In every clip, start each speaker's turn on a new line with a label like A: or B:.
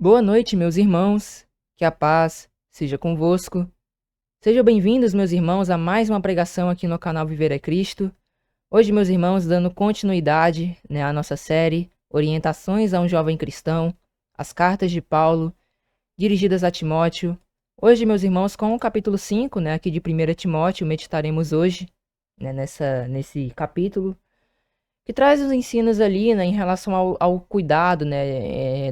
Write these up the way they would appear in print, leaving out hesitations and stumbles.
A: Boa noite, meus irmãos. Que a paz seja convosco. Sejam bem-vindos, meus irmãos, a mais uma pregação aqui no canal Viver é Cristo. Hoje, meus irmãos, dando continuidade, à nossa série Orientações a um Jovem Cristão, as Cartas de Paulo, dirigidas a Timóteo. Hoje, meus irmãos, com o capítulo 5, aqui de 1 Timóteo, meditaremos hoje, nesse capítulo, que traz os ensinos ali, em relação ao cuidado,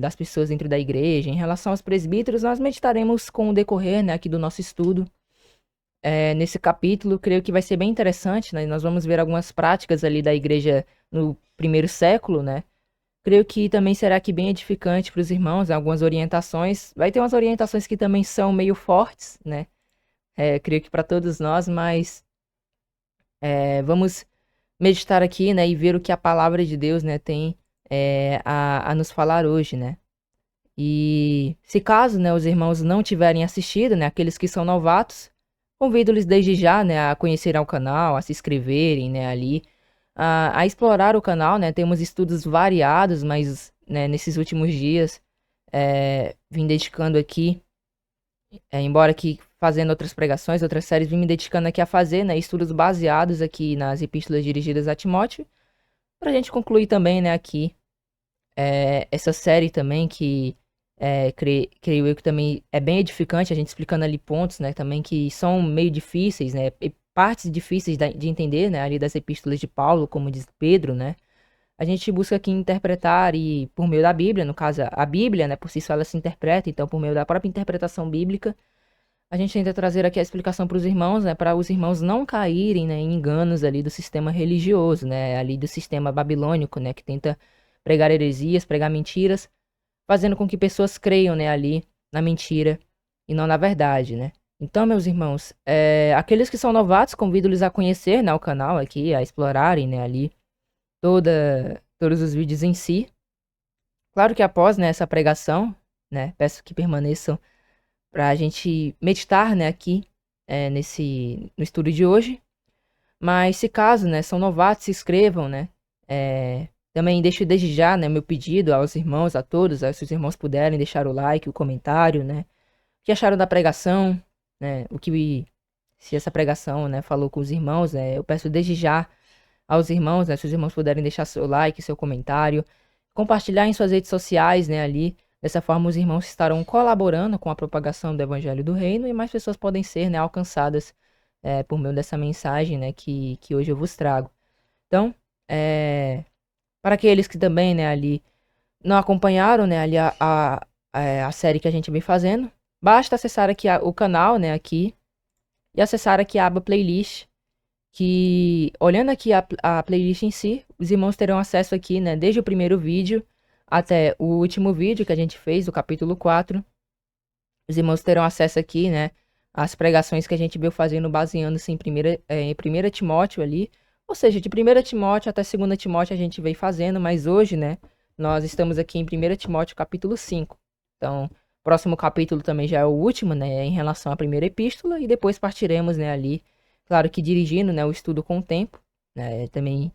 A: das pessoas dentro da igreja. Em relação aos presbíteros, nós meditaremos com o decorrer, aqui do nosso estudo. Nesse capítulo, creio que vai ser bem interessante, nós vamos ver algumas práticas ali da igreja no primeiro século, Creio que também será aqui bem edificante para os irmãos, algumas orientações. Vai ter umas orientações que também são meio fortes, creio que para todos nós, mas vamos meditar aqui, e ver o que a palavra de Deus, tem a nos falar hoje, E se caso, os irmãos não tiverem assistido, aqueles que são novatos, convido-lhes desde já, a conhecerem o canal, a se inscreverem, ali, a explorar o canal, Temos estudos variados, mas, nesses últimos dias, vim dedicando aqui, embora aqui fazendo outras pregações, outras séries, vim me dedicando aqui a fazer, estudos baseados aqui nas epístolas dirigidas a Timóteo, para a gente concluir também, aqui, essa série também que creio eu que também é bem edificante, a gente explicando ali pontos, também que são meio difíceis, e partes difíceis de entender, ali das epístolas de Paulo, como diz Pedro, A gente busca aqui interpretar e por meio da Bíblia, no caso a Bíblia, por si só ela se interpreta, então por meio da própria interpretação bíblica, a gente tenta trazer aqui a explicação para os irmãos, para os irmãos não caírem, em enganos ali do sistema religioso, ali do sistema babilônico, que tenta pregar heresias, pregar mentiras, fazendo com que pessoas creiam, ali na mentira e não na verdade, Então, meus irmãos, aqueles que são novatos, convido-lhes a conhecer, o canal aqui, a explorarem, ali todos os vídeos em si. Claro que após, essa pregação, peço que permaneçam para a gente meditar, aqui no estudo de hoje. Mas se caso, são novatos, se inscrevam, também deixo desde já, meu pedido aos irmãos, a todos, se os irmãos puderem deixar o like, o comentário, O que acharam da pregação, se essa pregação, falou com os irmãos, eu peço desde já aos irmãos, se os irmãos puderem deixar seu like, seu comentário, compartilhar em suas redes sociais, ali. Dessa forma, os irmãos estarão colaborando com a propagação do Evangelho do Reino e mais pessoas podem ser, alcançadas por meio dessa mensagem, que hoje eu vos trago. Então, para aqueles que também, ali não acompanharam, ali a série que a gente vem fazendo, basta acessar aqui o canal, aqui, e acessar aqui a aba playlist, que olhando aqui a playlist em si, os irmãos terão acesso aqui, desde o primeiro vídeo até o último vídeo que a gente fez, o capítulo 4. Os irmãos terão acesso aqui, às pregações que a gente veio fazendo, baseando-se em 1 Timóteo ali. Ou seja, de 1 Timóteo até 2 Timóteo a gente veio fazendo, mas hoje, nós estamos aqui em 1 Timóteo capítulo 5. Então, próximo capítulo também já é o último, em relação à primeira epístola, e depois partiremos, ali, claro que dirigindo, o estudo com o tempo, também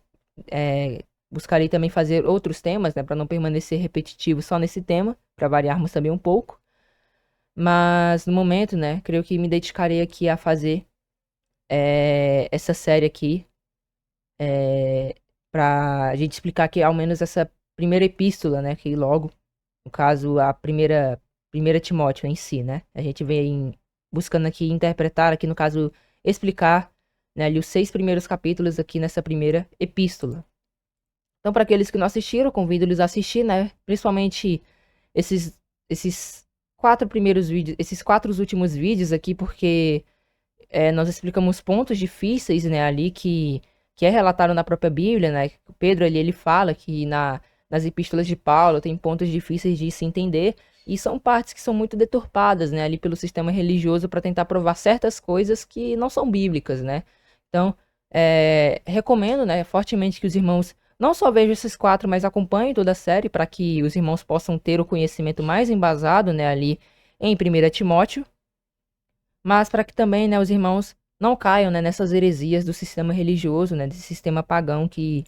A: buscarei também fazer outros temas, para não permanecer repetitivo só nesse tema, para variarmos também um pouco. Mas no momento, creio que me dedicarei aqui a fazer essa série aqui, pra gente explicar aqui ao menos essa primeira epístola, que logo, no caso, primeira Timóteo em si, A gente vem buscando aqui interpretar, aqui no caso, explicar, ali os 6 primeiros capítulos aqui nessa primeira epístola. Então, para aqueles que não assistiram, convido-lhes a assistir, principalmente esses 4 primeiros vídeos, esses 4 últimos vídeos aqui, porque nós explicamos pontos difíceis, ali que é relatado na própria Bíblia, O Pedro ali, ele fala que nas epístolas de Paulo tem pontos difíceis de se entender, e são partes que são muito deturpadas, ali pelo sistema religioso para tentar provar certas coisas que não são bíblicas, Então, recomendo, fortemente que os irmãos não só vejam esses 4, mas acompanhem toda a série para que os irmãos possam ter o conhecimento mais embasado, ali em 1 Timóteo, mas para que também, os irmãos não caiam, nessas heresias do sistema religioso, desse sistema pagão que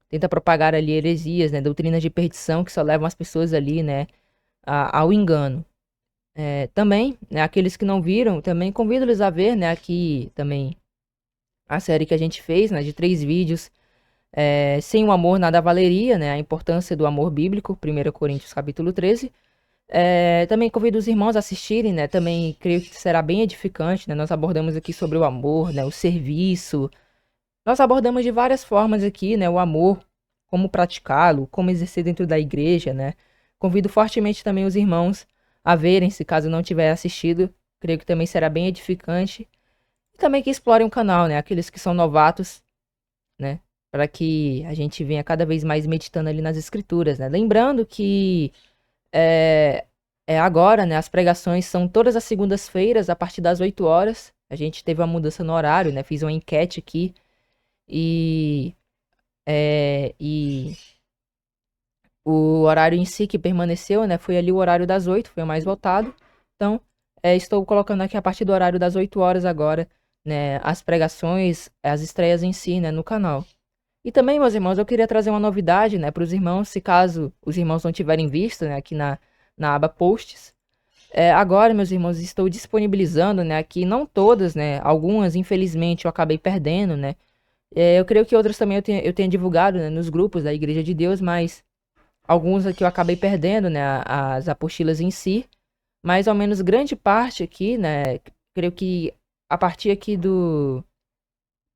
A: tenta propagar ali heresias, doutrinas de perdição que só levam as pessoas ali, ao engano. Também, né, aqueles que não viram, também convido-lhes a ver, né, aqui também a série que a gente fez, né, de 3 vídeos, Sem o Amor Nada Valeria, né, a importância do amor bíblico, 1 Coríntios capítulo 13. Também convido os irmãos a assistirem, né, também creio que será bem edificante, né, nós abordamos aqui sobre o amor, né, o serviço, nós abordamos de várias formas aqui, né, o amor, como praticá-lo, como exercer dentro da igreja, né. Convido fortemente também os irmãos a verem, se caso não tiver assistido, creio que também será bem edificante. E também que explorem o canal, né, aqueles que são novatos, né, para que a gente venha cada vez mais meditando ali nas escrituras, né. Lembrando que é, agora, né, as pregações são todas as segundas-feiras, a partir das 8 horas. A gente teve uma mudança no horário, né, fiz uma enquete aqui e o horário em si que permaneceu, né, foi ali o horário das 8, foi o mais votado. Então, estou colocando aqui a partir do horário das 8 horas agora, né, as pregações, as estreias em si, né, no canal. E também, meus irmãos, eu queria trazer uma novidade, né, para os irmãos, se caso os irmãos não tiverem visto, né, aqui na aba posts. Agora, meus irmãos, estou disponibilizando, né, aqui, não todas, né, algumas, infelizmente, eu acabei perdendo, né. Eu creio que outras também eu tenha divulgado, né, nos grupos da Igreja de Deus, mas alguns aqui eu acabei perdendo, né, as apostilas em si, mas ao menos grande parte aqui, né, creio que a partir aqui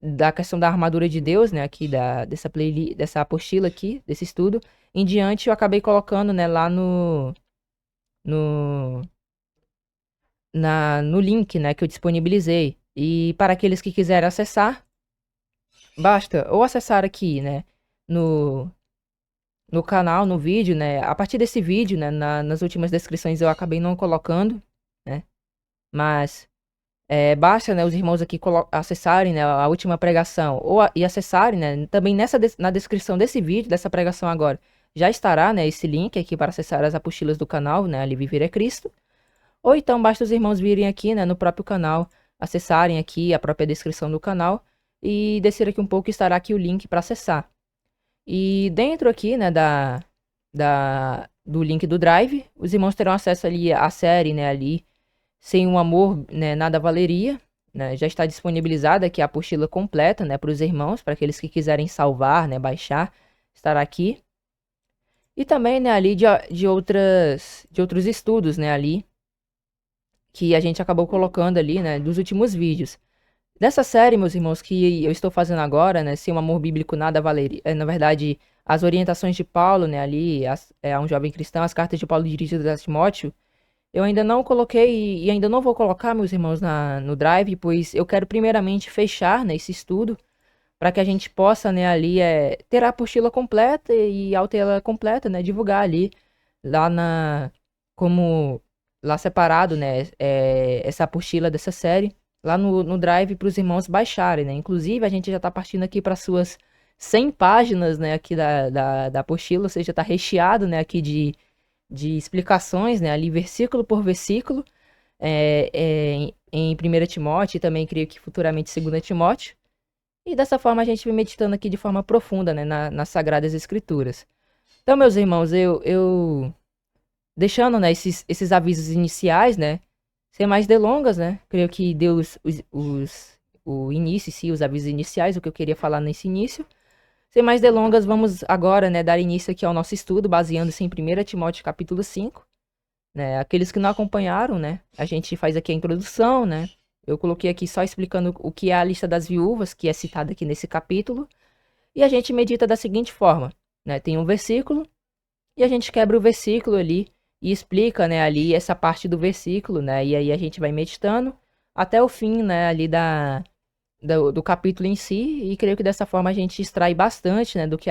A: da questão da armadura de Deus, né, aqui dessa playlist, dessa apostila aqui, desse estudo, em diante eu acabei colocando, né, lá no, no link, né, que eu disponibilizei. E para aqueles que quiserem acessar, basta ou acessar aqui, né, no, no canal, no vídeo, né, a partir desse vídeo, né, nas últimas descrições eu acabei não colocando, né, mas basta, né, os irmãos aqui acessarem, né, a última pregação e acessarem, né, também na descrição desse vídeo, dessa pregação agora, já estará, né, esse link aqui para acessar as apostilas do canal, né, Ali Viver é Cristo. Ou então basta os irmãos virem aqui, né, no próprio canal, acessarem aqui a própria descrição do canal e descer aqui um pouco, estará aqui o link para acessar. E dentro aqui, né, do link do Drive, os irmãos terão acesso ali à série, né, ali, Sem o Amor, né, Nada Valeria, né, já está disponibilizada aqui a apostila completa, né, para os irmãos, para aqueles que quiserem salvar, né, baixar, estará aqui. E também, né, ali de outros estudos, né, ali, que a gente acabou colocando ali, né, dos últimos vídeos. Dessa série, meus irmãos, que eu estou fazendo agora, né, Sem o Amor Bíblico Nada Valeria, na verdade, as orientações de Paulo, né, ali, a um jovem cristão, as cartas de Paulo dirigidas a Timóteo, eu ainda não coloquei e ainda não vou colocar, meus irmãos, no Drive, pois eu quero primeiramente fechar, né, esse estudo, para que a gente possa, né, ali, ter a apostila completa e ao ter ela completa, né, divulgar ali, lá como, lá separado, né, essa apostila dessa série, lá no Drive para os irmãos baixarem, né, inclusive a gente já está partindo aqui para suas 100 páginas, né, aqui da apostila, ou seja, está recheado, né, aqui de explicações, né, ali versículo por versículo, em 1 Timóteo e também creio que futuramente 2 Timóteo. E dessa forma a gente vem meditando aqui de forma profunda, né, nas Sagradas Escrituras. Então, meus irmãos, eu deixando, né, esses avisos iniciais, né, sem mais delongas, né, creio que deu o início, sim, os avisos iniciais, o que eu queria falar nesse início. Sem mais delongas, vamos agora, né, dar início aqui ao nosso estudo, baseando-se em 1 Timóteo capítulo 5, né, aqueles que não acompanharam, né, a gente faz aqui a introdução, né, eu coloquei aqui só explicando o que é a lista das viúvas, que é citada aqui nesse capítulo, e a gente medita da seguinte forma, né, tem um versículo, e a gente quebra o versículo ali, e explica, né, ali essa parte do versículo, né, e aí a gente vai meditando até o fim, né, ali do capítulo em si, e creio que dessa forma a gente extrai bastante, né, do que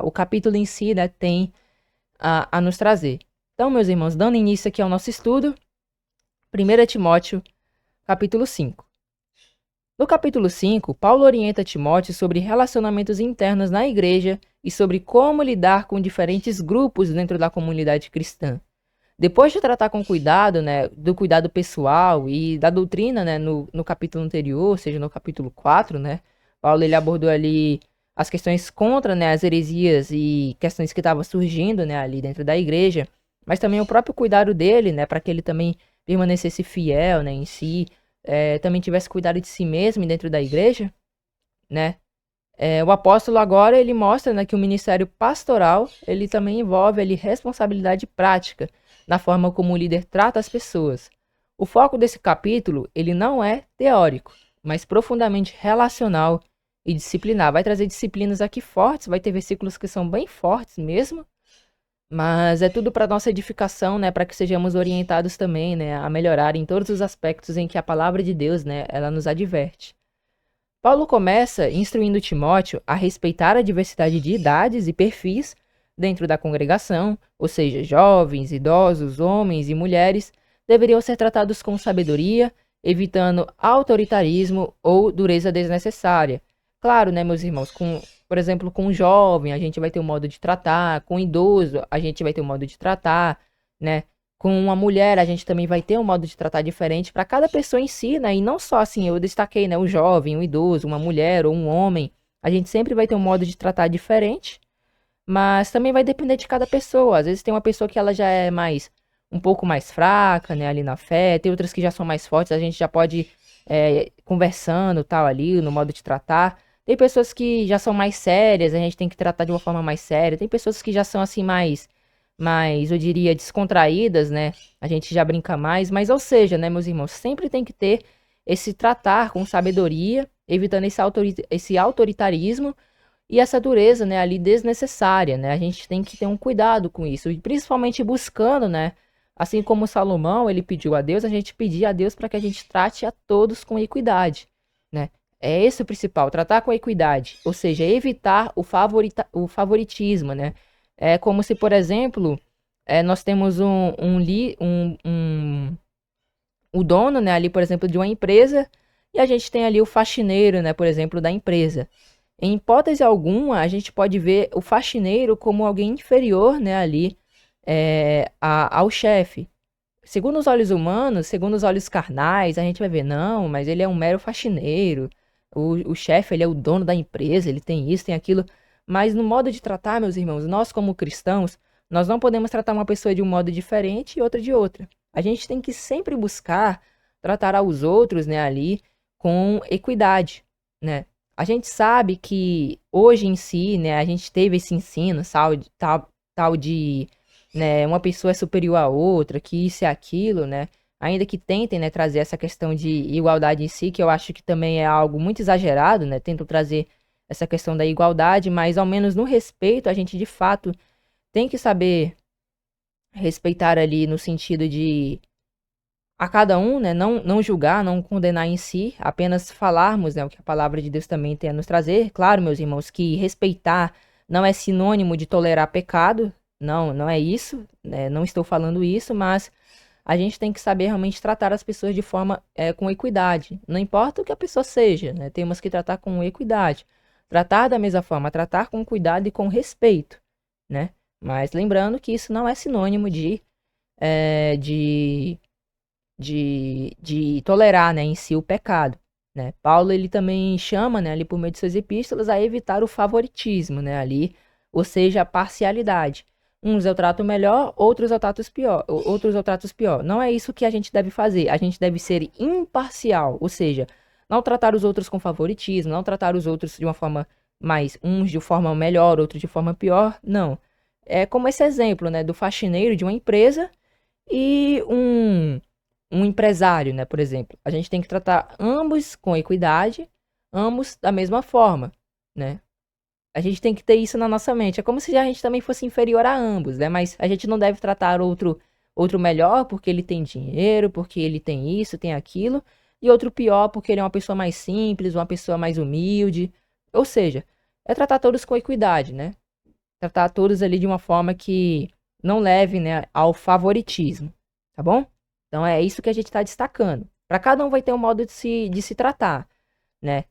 A: o capítulo em si, né, tem a nos trazer. Então, meus irmãos, dando início aqui ao nosso estudo, 1 Timóteo, capítulo 5. No capítulo 5, Paulo orienta Timóteo sobre relacionamentos internos na igreja e sobre como lidar com diferentes grupos dentro da comunidade cristã. Depois de tratar com cuidado, né, do cuidado pessoal e da doutrina, né, no capítulo anterior, ou seja, no capítulo 4, né, Paulo ele abordou ali as questões contra, né, as heresias e questões que estavam surgindo, né, ali dentro da igreja. mas também o próprio cuidado dele, né, para que ele também permanecesse fiel, né, em si, também tivesse cuidado de si mesmo dentro da igreja, né? O apóstolo agora ele mostra, né, que o ministério pastoral ele também envolve ali responsabilidade prática na forma como o líder trata as pessoas. O foco desse capítulo ele não é teórico, mas profundamente relacional e disciplinar. Vai trazer disciplinas aqui fortes, vai ter versículos que são bem fortes mesmo, mas é tudo para nossa edificação, né, para que sejamos orientados também, né, a melhorar em todos os aspectos em que a palavra de Deus, né, ela nos adverte. Paulo começa instruindo Timóteo a respeitar a diversidade de idades e perfis dentro da congregação, ou seja, jovens, idosos, homens e mulheres deveriam ser tratados com sabedoria, evitando autoritarismo ou dureza desnecessária. Claro, né, meus irmãos, por exemplo, com um jovem a gente vai ter um modo de tratar, com um idoso a gente vai ter um modo de tratar, né? Com uma mulher, a gente também vai ter um modo de tratar diferente para cada pessoa em si, né? E não só assim, eu destaquei, né? O jovem, o idoso, uma mulher ou um homem. A gente sempre vai ter um modo de tratar diferente, mas também vai depender de cada pessoa. Às vezes tem uma pessoa que ela já é um pouco mais fraca, né? Ali na fé. Tem outras que já são mais fortes. A gente já pode conversando, tal, ali, no modo de tratar. Tem pessoas que já são mais sérias, a gente tem que tratar de uma forma mais séria. Tem pessoas que já são assim mais, eu diria, descontraídas, né? A gente já brinca mais, mas ou seja, né, meus irmãos, sempre tem que ter esse tratar com sabedoria, evitando esse autoritarismo e essa dureza, né, ali desnecessária, né? A gente tem que ter um cuidado com isso, e principalmente buscando, né? Assim como Salomão, ele pediu a Deus, a gente pedir a Deus para que a gente trate a todos com equidade, né? É esse o principal, tratar com equidade, ou seja, evitar o favoritismo, né? É como se, por exemplo, nós temos o dono, né, ali, por exemplo, de uma empresa, e a gente tem ali o faxineiro, né, por exemplo, da empresa. Em hipótese alguma, a gente pode ver o faxineiro como alguém inferior, né, ali, ao chefe. Segundo os olhos humanos, segundo os olhos carnais, a gente vai ver, não, mas ele é um mero faxineiro. O chefe, ele é o dono da empresa, ele tem isso, tem aquilo. Mas no modo de tratar, meus irmãos, nós como cristãos, nós não podemos tratar uma pessoa de um modo diferente e outra de outra. A gente tem que sempre buscar tratar aos outros, né, ali com equidade, né? A gente sabe que hoje em si, né, a gente teve esse ensino, tal de, né, uma pessoa é superior à outra, que isso e aquilo, né? Ainda que tentem, né, trazer essa questão de igualdade em si, que eu acho que também é algo muito exagerado, né? Tentam trazer essa questão da igualdade, mas ao menos no respeito, a gente de fato tem que saber respeitar ali no sentido de a cada um, né, não julgar, não condenar em si, apenas falarmos, né, o que a palavra de Deus também tem a nos trazer. Claro, meus irmãos, que respeitar não é sinônimo de tolerar pecado, não é isso, né, não estou falando isso, mas a gente tem que saber realmente tratar as pessoas de forma com equidade. Não importa o que a pessoa seja, né, temos que tratar com equidade. Tratar da mesma forma, tratar com cuidado e com respeito, né? Mas lembrando que isso não é sinônimo eh, de de tolerar, né, em si o pecado, né? Paulo ele também chama, né, ali por meio de suas epístolas a evitar o favoritismo, né, ali, ou seja, a parcialidade. Uns eu trato melhor, outros eu trato pior. Não é isso que a gente deve fazer. A gente deve ser imparcial, ou seja, não tratar os outros com favoritismo, não tratar os outros de uma forma uns de forma melhor, outros de forma pior, não. É como esse exemplo, né, do faxineiro de uma empresa e um empresário, né, por exemplo. A gente tem que tratar ambos com equidade, ambos da mesma forma, né? A gente tem que ter isso na nossa mente. É como se a gente também fosse inferior a ambos, né? Mas a gente não deve tratar outro melhor porque ele tem dinheiro, porque ele tem isso, tem aquilo, e outro pior porque ele é uma pessoa mais simples, uma pessoa mais humilde. Ou seja, é tratar todos com equidade, né? Tratar todos ali de uma forma que não leve, né, ao favoritismo, tá bom? Então é isso que a gente está destacando. Para cada um vai ter um modo de se tratar, né?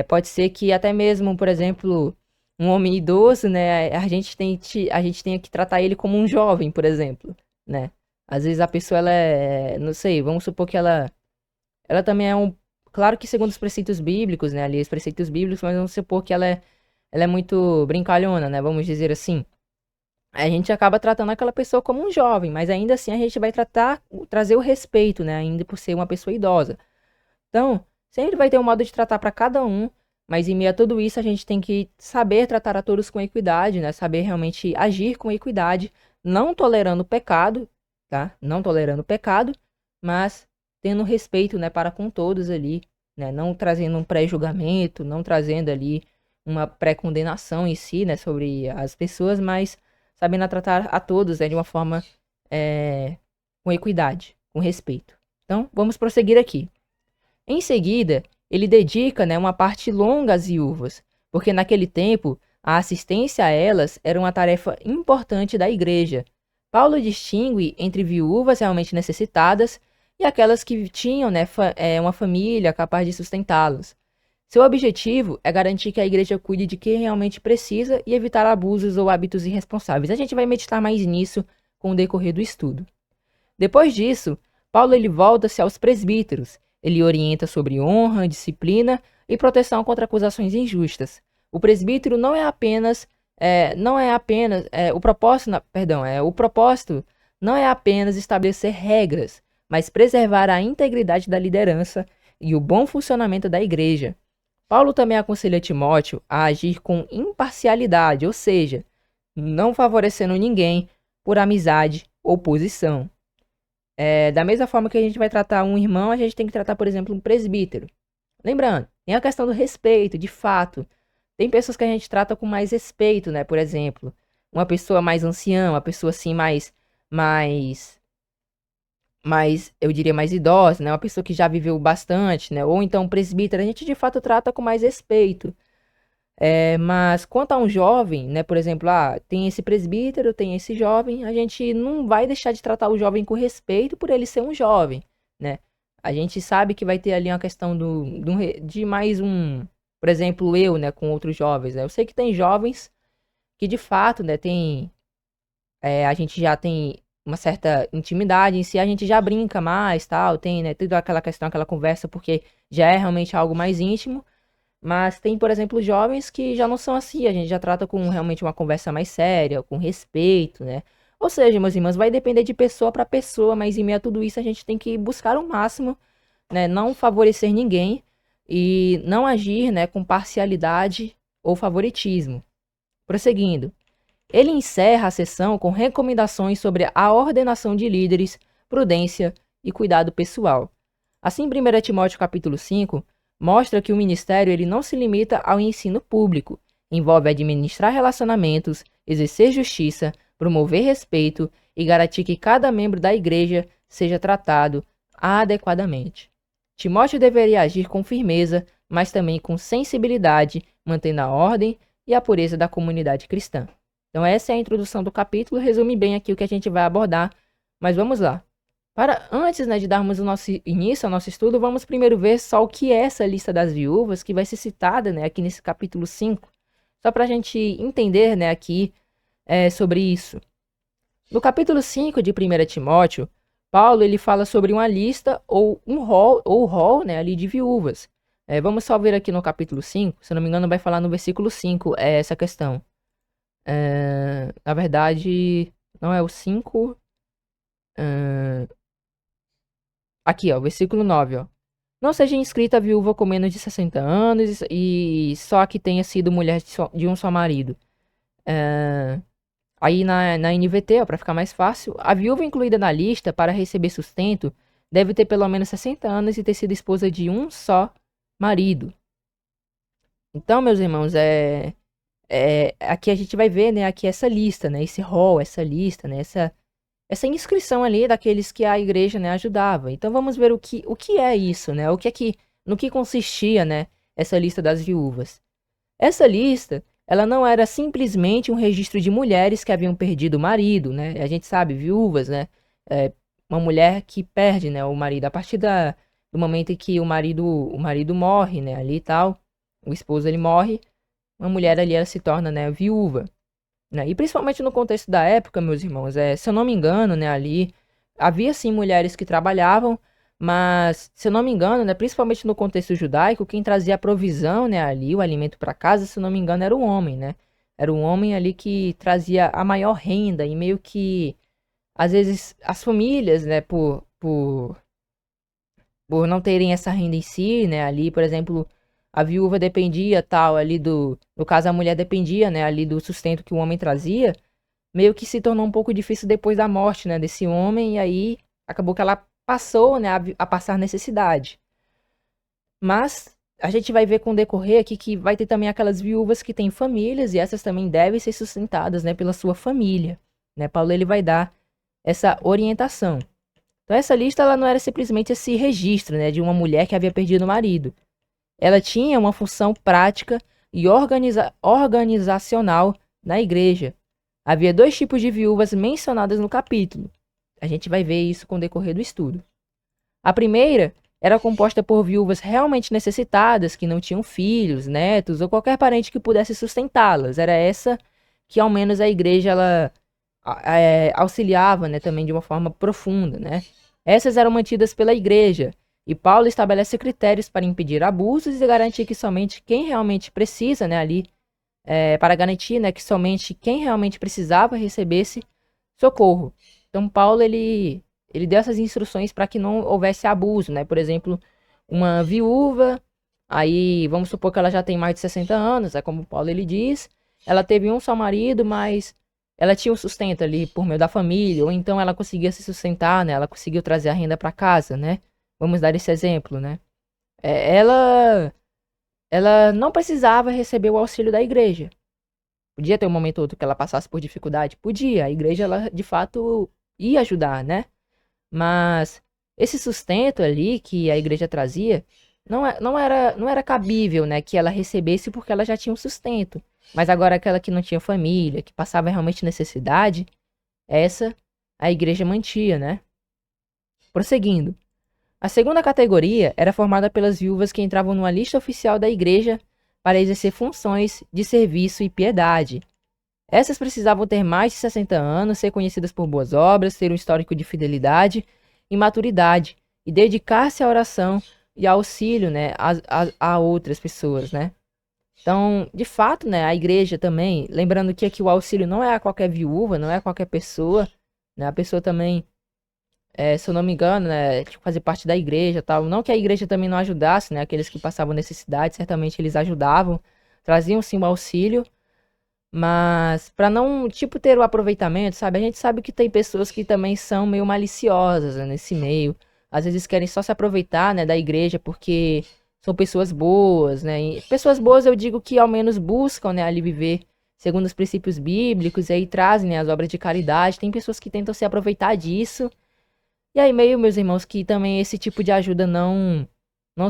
A: Pode ser que até mesmo, por exemplo, um homem idoso, né, a gente tenha que tratar ele como um jovem, por exemplo, né? Às vezes a pessoa ela não sei, vamos supor que ela também claro que segundo os preceitos bíblicos, né, ali os preceitos bíblicos, mas vamos supor que ela é muito brincalhona, né? Vamos dizer assim. a gente acaba tratando aquela pessoa como um jovem, mas ainda assim a gente vai trazer o respeito, né? Ainda por ser uma pessoa idosa. Então, sempre vai ter um modo de tratar para cada um, mas em meio a tudo isso a gente tem que saber tratar a todos com equidade, né? Saber realmente agir com equidade, não tolerando o pecado, tá? Não tolerando o pecado, mas tendo respeito, né, para com todos ali, né? Não trazendo um pré-julgamento, não trazendo ali uma pré-condenação em si, né, sobre as pessoas, mas sabendo tratar a todos, né, de uma forma com equidade, com respeito. Então, vamos prosseguir aqui. Em seguida, ele dedica, né, uma parte longa às viúvas, porque naquele tempo a assistência a elas era uma tarefa importante da igreja. Paulo distingue entre viúvas realmente necessitadas e aquelas que tinham, né, uma família capaz de sustentá-las. Seu objetivo é garantir que a igreja cuide de quem realmente precisa e evitar abusos ou hábitos irresponsáveis. A gente vai meditar mais nisso com o decorrer do estudo. Depois disso, Paulo ele volta-se aos presbíteros. Ele orienta sobre honra, disciplina e proteção contra acusações injustas. O presbítero o propósito não é apenas estabelecer regras, mas preservar a integridade da liderança e o bom funcionamento da igreja. Paulo também aconselha Timóteo a agir com imparcialidade, ou seja, não favorecendo ninguém por amizade ou posição. Da mesma forma que a gente vai tratar um irmão, a gente tem que tratar, por exemplo, um presbítero. Lembrando, tem a questão do respeito, de fato. Tem pessoas que a gente trata com mais respeito, né? Por exemplo, uma pessoa mais anciã, uma pessoa assim mais, eu diria mais idosa, né? Uma pessoa que já viveu bastante, né? Ou então um presbítero, a gente de fato trata com mais respeito. Mas quanto a um jovem, né, por exemplo, tem esse presbítero, tem esse jovem, a gente não vai deixar de tratar o jovem com respeito por ele ser um jovem, né? A gente sabe que vai ter ali uma questão de mais um, por exemplo, eu, né, com outros jovens, né? Eu sei que tem jovens que de fato, né, a gente já tem uma certa intimidade em si, a gente já brinca mais, tal, tem, né, toda aquela questão, aquela conversa, porque já é realmente algo mais íntimo. Mas tem, por exemplo, jovens que já não são assim, a gente já trata com realmente uma conversa mais séria, com respeito, né? Ou seja, meus irmãos, vai depender de pessoa para pessoa, mas em meio a tudo isso a gente tem que buscar o máximo, né? Não favorecer ninguém e não agir, né, com parcialidade ou favoritismo. Prosseguindo, ele encerra a sessão com recomendações sobre a ordenação de líderes, prudência e cuidado pessoal. Assim, 1 Timóteo capítulo 5 mostra que o ministério ele não se limita ao ensino público, envolve administrar relacionamentos, exercer justiça, promover respeito e garantir que cada membro da igreja seja tratado adequadamente. Timóteo deveria agir com firmeza, mas também com sensibilidade, mantendo a ordem e a pureza da comunidade cristã. Então essa é a introdução do capítulo, resume bem aqui o que a gente vai abordar, mas vamos lá. Antes, né, de darmos o nosso início ao nosso estudo, vamos primeiro ver só o que é essa lista das viúvas, que vai ser citada, né, aqui nesse capítulo 5, só para a gente entender, né, aqui sobre isso. No capítulo 5 de 1 Timóteo, Paulo ele fala sobre uma lista ou um rol, né, ali de viúvas. Vamos só ver aqui no capítulo 5, se eu não me engano vai falar no versículo 5 essa questão. Na verdade, não é o 5... Aqui, ó, versículo 9, ó. Não seja inscrita viúva com menos de 60 anos e só que tenha sido mulher de um só marido. Aí na NVT, ó, para ficar mais fácil, a viúva incluída na lista para receber sustento deve ter pelo menos 60 anos e ter sido esposa de um só marido. Então, meus irmãos, aqui a gente vai ver, né, aqui essa lista, né, esse rol, essa lista, né, essa inscrição ali daqueles que a igreja, né, ajudava. Então vamos ver o que é isso, né? No que consistia, né, essa lista das viúvas. Essa lista, ela não era simplesmente um registro de mulheres que haviam perdido o marido, né? A gente sabe, viúvas, né? Uma mulher que perde, né, o marido a partir do momento em que o marido morre, né, ali e tal, o esposo ele morre, uma mulher ali ela se torna, né, viúva. Né? E principalmente no contexto da época, meus irmãos, se eu não me engano, né, ali havia sim mulheres que trabalhavam, mas se eu não me engano, né, principalmente no contexto judaico, quem trazia a provisão, né, ali o alimento para casa, se eu não me engano, era o homem, né? Era um homem ali que trazia a maior renda e meio que, às vezes, as famílias, né, por não terem essa renda em si, né, ali, por exemplo, a viúva dependia tal ali no caso a mulher dependia, né, ali do sustento que o homem trazia, meio que se tornou um pouco difícil depois da morte, né, desse homem, e aí acabou que ela passou, né, a passar necessidade. Mas a gente vai ver com o decorrer aqui que vai ter também aquelas viúvas que têm famílias e essas também devem ser sustentadas, né, pela sua família, né? Paulo ele vai dar essa orientação. Então essa lista ela não era simplesmente esse registro, né, de uma mulher que havia perdido o marido. Ela tinha uma função prática e organizacional na igreja. Havia dois tipos de viúvas mencionadas no capítulo. A gente vai ver isso com o decorrer do estudo. A primeira era composta por viúvas realmente necessitadas, que não tinham filhos, netos ou qualquer parente que pudesse sustentá-las. Era essa que ao menos a igreja ela auxiliava, né, também de uma forma profunda, né? Essas eram mantidas pela igreja e Paulo estabelece critérios para impedir abusos e garantir que somente quem realmente precisa, né, ali para garantir, né, que somente quem realmente precisava recebesse socorro. Então Paulo ele deu essas instruções para que não houvesse abuso, né? Por exemplo, uma viúva, aí vamos supor que ela já tem mais de 60 anos, é como Paulo ele diz, ela teve um só marido, mas ela tinha o sustento ali por meio da família, ou então ela conseguia se sustentar, né? Ela conseguiu trazer a renda para casa, né? Vamos dar esse exemplo, né? Ela não precisava receber o auxílio da igreja. Podia ter um momento ou outro que ela passasse por dificuldade? Podia. A igreja, ela de fato ia ajudar, né? Mas esse sustento ali que a igreja trazia não era cabível, né? Que ela recebesse porque ela já tinha um sustento. Mas agora aquela que não tinha família, que passava realmente necessidade, essa a igreja mantinha, né? Prosseguindo. A segunda categoria era formada pelas viúvas que entravam numa lista oficial da igreja para exercer funções de serviço e piedade. Essas precisavam ter mais de 60 anos, ser conhecidas por boas obras, ter um histórico de fidelidade e maturidade, e dedicar-se à oração e ao auxílio, né, a outras pessoas, né? Então, de fato, né, a igreja também, lembrando que aqui o auxílio não é a qualquer viúva, não é a qualquer pessoa, né? A pessoa também, se eu não me engano, né, tipo, fazer parte da igreja, tal. Não que a igreja também não ajudasse, né, aqueles que passavam necessidade, certamente eles ajudavam, traziam sim o auxílio, mas para não, tipo, ter o aproveitamento, sabe? A gente sabe que tem pessoas que também são meio maliciosas, né, nesse meio. Às vezes querem só se aproveitar, né, da igreja porque são pessoas boas, né? E pessoas boas eu digo que ao menos buscam, né, ali viver segundo os princípios bíblicos e aí trazem, né, as obras de caridade. Tem pessoas que tentam se aproveitar disso. E aí meio, meus irmãos, que também esse tipo de ajuda não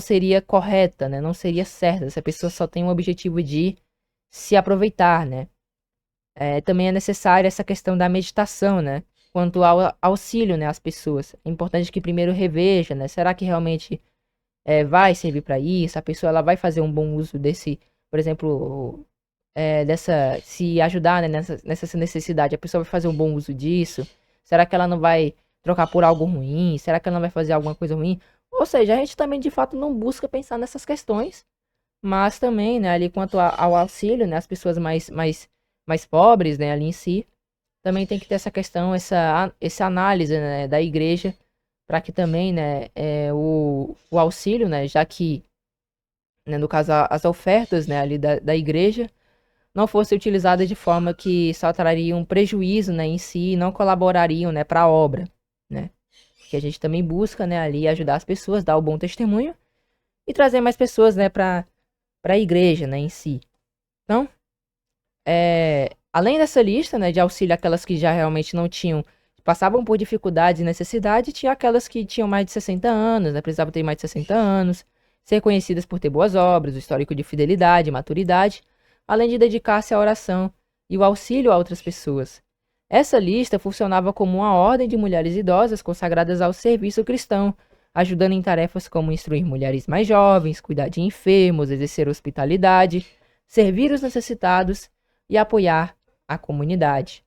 A: seria correta, né? Não seria certa. Essa pessoa só tem o objetivo de se aproveitar, né? Também é necessária essa questão da meditação, né? Quanto ao auxílio, né, às pessoas. É importante que primeiro reveja, né? Será que realmente vai servir para isso? A pessoa ela vai fazer um bom uso desse, por exemplo, se ajudar, né, nessa necessidade. A pessoa vai fazer um bom uso disso? Será que ela não vai trocar por algo ruim? Será que ela não vai fazer alguma coisa ruim? Ou seja, a gente também de fato não busca pensar nessas questões, mas também, né, ali quanto ao auxílio, né, as pessoas mais pobres, né, ali em si, também tem que ter essa questão, essa análise, né, da igreja, para que também, né, o auxílio, né, já que, né, no caso, as ofertas, né, ali da igreja, não fossem utilizadas de forma que só trariam prejuízo, né, em si, e não colaborariam, né, para a obra, né, que a gente também busca, né, ali ajudar as pessoas, dar o bom testemunho e trazer mais pessoas, né, para a igreja, né, em si. Então, além dessa lista, né, de auxílio àquelas que já realmente não tinham, passavam por dificuldades e necessidade, tinha aquelas que tinham mais de 60 anos, né, precisavam ter mais de 60 anos, ser conhecidas por ter boas obras, o histórico de fidelidade, maturidade, além de dedicar-se à oração e o auxílio a outras pessoas. Essa lista funcionava como uma ordem de mulheres idosas consagradas ao serviço cristão, ajudando em tarefas como instruir mulheres mais jovens, cuidar de enfermos, exercer hospitalidade, servir os necessitados e apoiar a comunidade.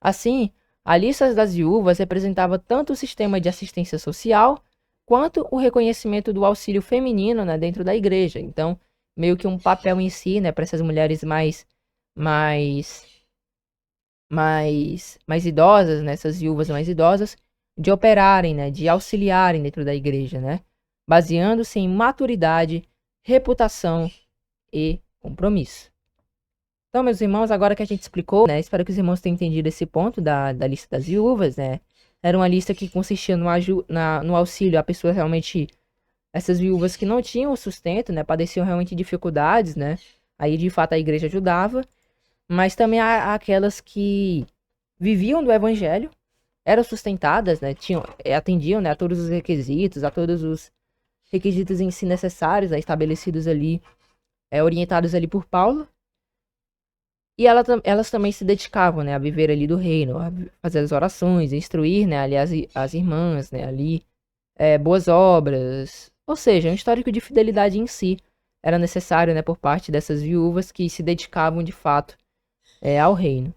A: Assim, a lista das viúvas representava tanto o sistema de assistência social quanto o reconhecimento do auxílio feminino, né, dentro da igreja. Então, meio que um papel em si, né, para essas mulheres mais, mais idosas, né, essas viúvas mais idosas, de operarem, né, de auxiliarem dentro da igreja, né, baseando-se em maturidade, reputação e compromisso. Então, meus irmãos, agora que a gente explicou, né, espero que os irmãos tenham entendido esse ponto da lista das viúvas, né, era uma lista que consistia no auxílio a pessoas realmente, essas viúvas que não tinham o sustento, né, padeciam realmente dificuldades, né, aí de fato a igreja ajudava, mas também aquelas que viviam do evangelho, eram sustentadas, né, atendiam, né, a todos os requisitos, a todos os requisitos em si necessários, né, estabelecidos ali, orientados ali por Paulo. E elas também se dedicavam, né, a viver ali do reino, a fazer as orações, a instruir, né, ali as irmãs, né, ali, boas obras. Ou seja, um histórico de fidelidade em si era necessário, né, por parte dessas viúvas que se dedicavam de fato ao reino.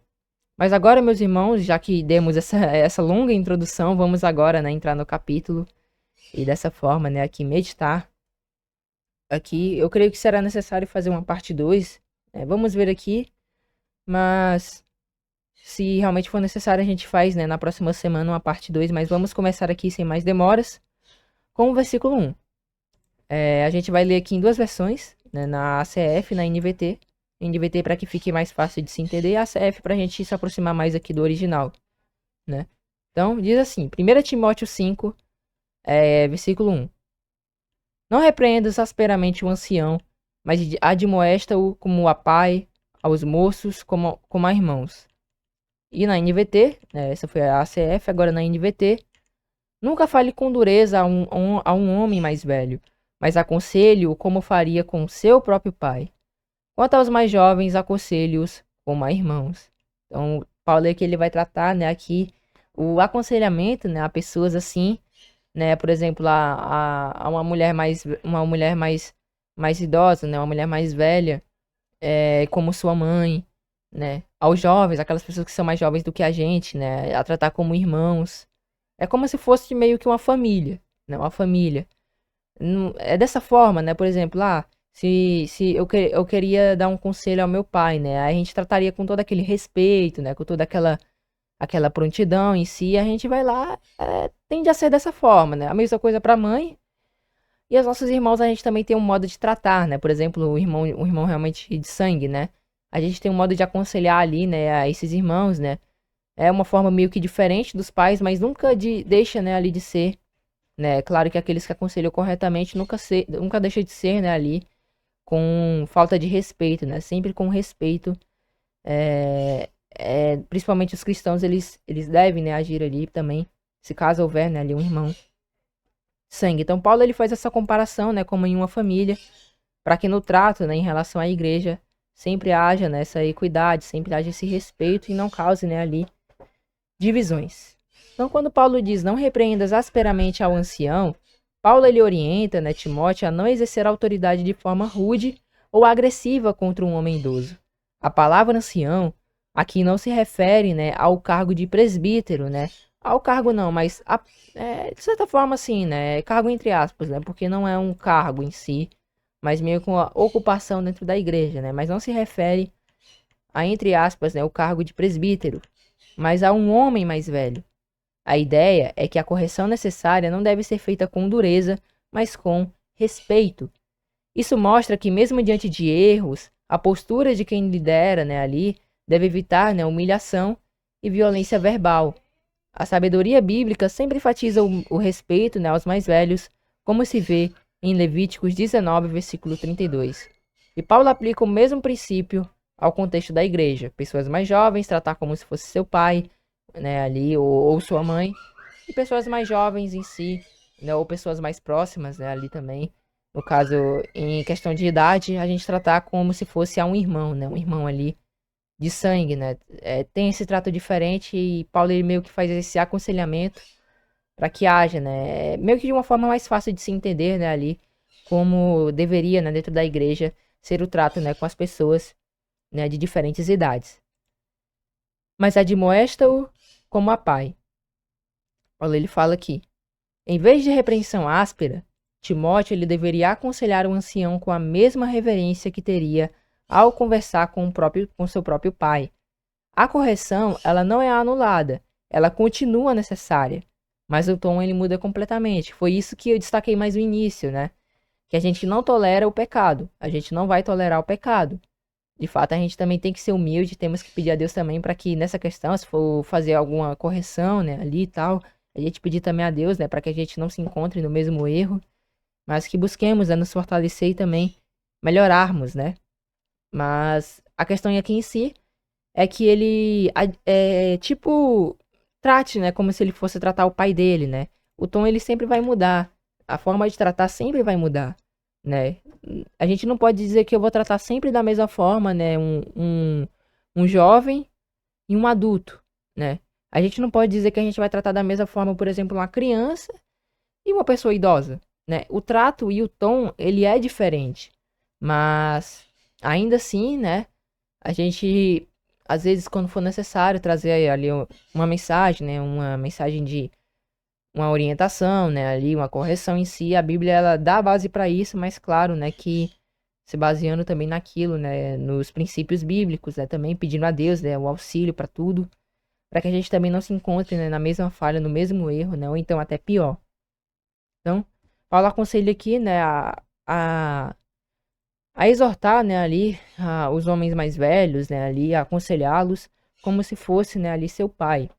A: Mas agora, meus irmãos, já que demos essa longa introdução, vamos agora, né, entrar no capítulo e dessa forma, né, aqui meditar. Aqui, eu creio que será necessário fazer uma parte 2. Vamos ver aqui, mas se realmente for necessário, a gente faz, né, na próxima semana uma parte 2, mas vamos começar aqui sem mais demoras com o versículo 1. A gente vai ler aqui em duas versões, né, na ACF e na NVT. NVT para que fique mais fácil de se entender, e a ACF para a gente se aproximar mais aqui do original, né? Então, diz assim, 1 Timóteo 5, versículo 1. Não repreendas asperamente o ancião, mas admoesta-o como a pai, aos moços, como a irmãos. E na NVT, né, essa foi a ACF, agora na NVT, nunca fale com dureza a um homem mais velho, mas aconselhe-o como faria com seu próprio pai. Quanto aos mais jovens, aconselhe-os como a irmãos. Então, Paulo aqui ele vai tratar, né, aqui o aconselhamento, né, a pessoas assim, né, por exemplo, a uma mulher mais idosa, né, uma mulher mais velha, como sua mãe, né, aos jovens, aquelas pessoas que são mais jovens do que a gente, né, a tratar como irmãos. É como se fosse meio que uma família, né, uma família. É dessa forma, né, por exemplo, se eu queria dar um conselho ao meu pai, né, aí a gente trataria com todo aquele respeito, né, com toda aquela prontidão em si, a gente vai lá, tende a ser dessa forma, né? A mesma coisa para a mãe. E os nossos irmãos, a gente também tem um modo de tratar, né? Por exemplo, um irmão realmente de sangue, né? A gente tem um modo de aconselhar ali, né, a esses irmãos, né? É uma forma meio que diferente dos pais, mas nunca deixa, né, ali de ser, né? Claro que aqueles que aconselham corretamente nunca deixa de ser, né, ali com falta de respeito, né? Sempre com respeito. Principalmente os cristãos, eles devem, né, agir ali também, se caso houver, né, ali um irmão sangue. Então, Paulo ele faz essa comparação, né, como em uma família, para que no trato, né, em relação à igreja, sempre haja, né, essa equidade, sempre haja esse respeito e não cause, né, ali divisões. Então, quando Paulo diz não repreendas asperamente ao ancião, Paulo ele orienta, né, Timóteo a não exercer autoridade de forma rude ou agressiva contra um homem idoso. A palavra ancião aqui não se refere, né, ao cargo de presbítero, né? Ao cargo não, mas de certa forma sim, né? Cargo entre aspas, né? Porque não é um cargo em si, mas meio com a ocupação dentro da igreja, né? Mas não se refere a, entre aspas, né, o cargo de presbítero, mas a um homem mais velho. A ideia é que a correção necessária não deve ser feita com dureza, mas com respeito. Isso mostra que mesmo diante de erros, a postura de quem lidera, né, ali deve evitar, né, humilhação e violência verbal. A sabedoria bíblica sempre enfatiza o respeito, né, aos mais velhos, como se vê em Levíticos 19, versículo 32. E Paulo aplica o mesmo princípio ao contexto da igreja. Pessoas mais jovens tratar como se fosse seu pai, né, ali, ou sua mãe, e pessoas mais jovens em si, né, ou pessoas mais próximas, né, ali também. No caso, em questão de idade, a gente tratar como se fosse a um irmão, né, um irmão ali de sangue, né. Tem esse trato diferente e Paulo ele meio que faz esse aconselhamento para que haja, né, meio que de uma forma mais fácil de se entender, né, ali como deveria, né, dentro da igreja ser o trato, né, com as pessoas, né, de diferentes idades. Mas admoesta-o como a pai. Paulo ele fala aqui, em vez de repreensão áspera, Timóteo ele deveria aconselhar o ancião com a mesma reverência que teria ao conversar com seu próprio pai. A correção, ela não é anulada, ela continua necessária, mas o tom ele muda completamente. Foi isso que eu destaquei mais no início, né? Que a gente não tolera o pecado, a gente não vai tolerar o pecado. De fato, a gente também tem que ser humilde, temos que pedir a Deus também para que nessa questão, se for fazer alguma correção, né, ali e tal, a gente pedir também a Deus, né, para que a gente não se encontre no mesmo erro, mas que busquemos, né, nos fortalecer e também melhorarmos, né? Mas a questão aqui em si é que ele, tipo, trate, né, como se ele fosse tratar o pai dele, né? O tom ele sempre vai mudar, a forma de tratar sempre vai mudar, né? A gente não pode dizer que eu vou tratar sempre da mesma forma, né? Um jovem e um adulto, né? A gente não pode dizer que a gente vai tratar da mesma forma, por exemplo, uma criança e uma pessoa idosa, né? O trato e o tom, ele é diferente, mas ainda assim, né? A gente, às vezes, quando for necessário, trazer ali uma mensagem, né? Uma mensagem de uma orientação, né? Ali, uma correção em si. A Bíblia, ela dá base para isso, mas claro, né? Que se baseando também naquilo, né? Nos princípios bíblicos, né? Também pedindo a Deus, né? O auxílio para tudo, para que a gente também não se encontre, né, na mesma falha, no mesmo erro, né? Ou então até pior. Então, Paulo aconselha aqui, né? A exortar, né, ali os homens mais velhos, né, ali a aconselhá-los como se fosse, né, ali seu pai.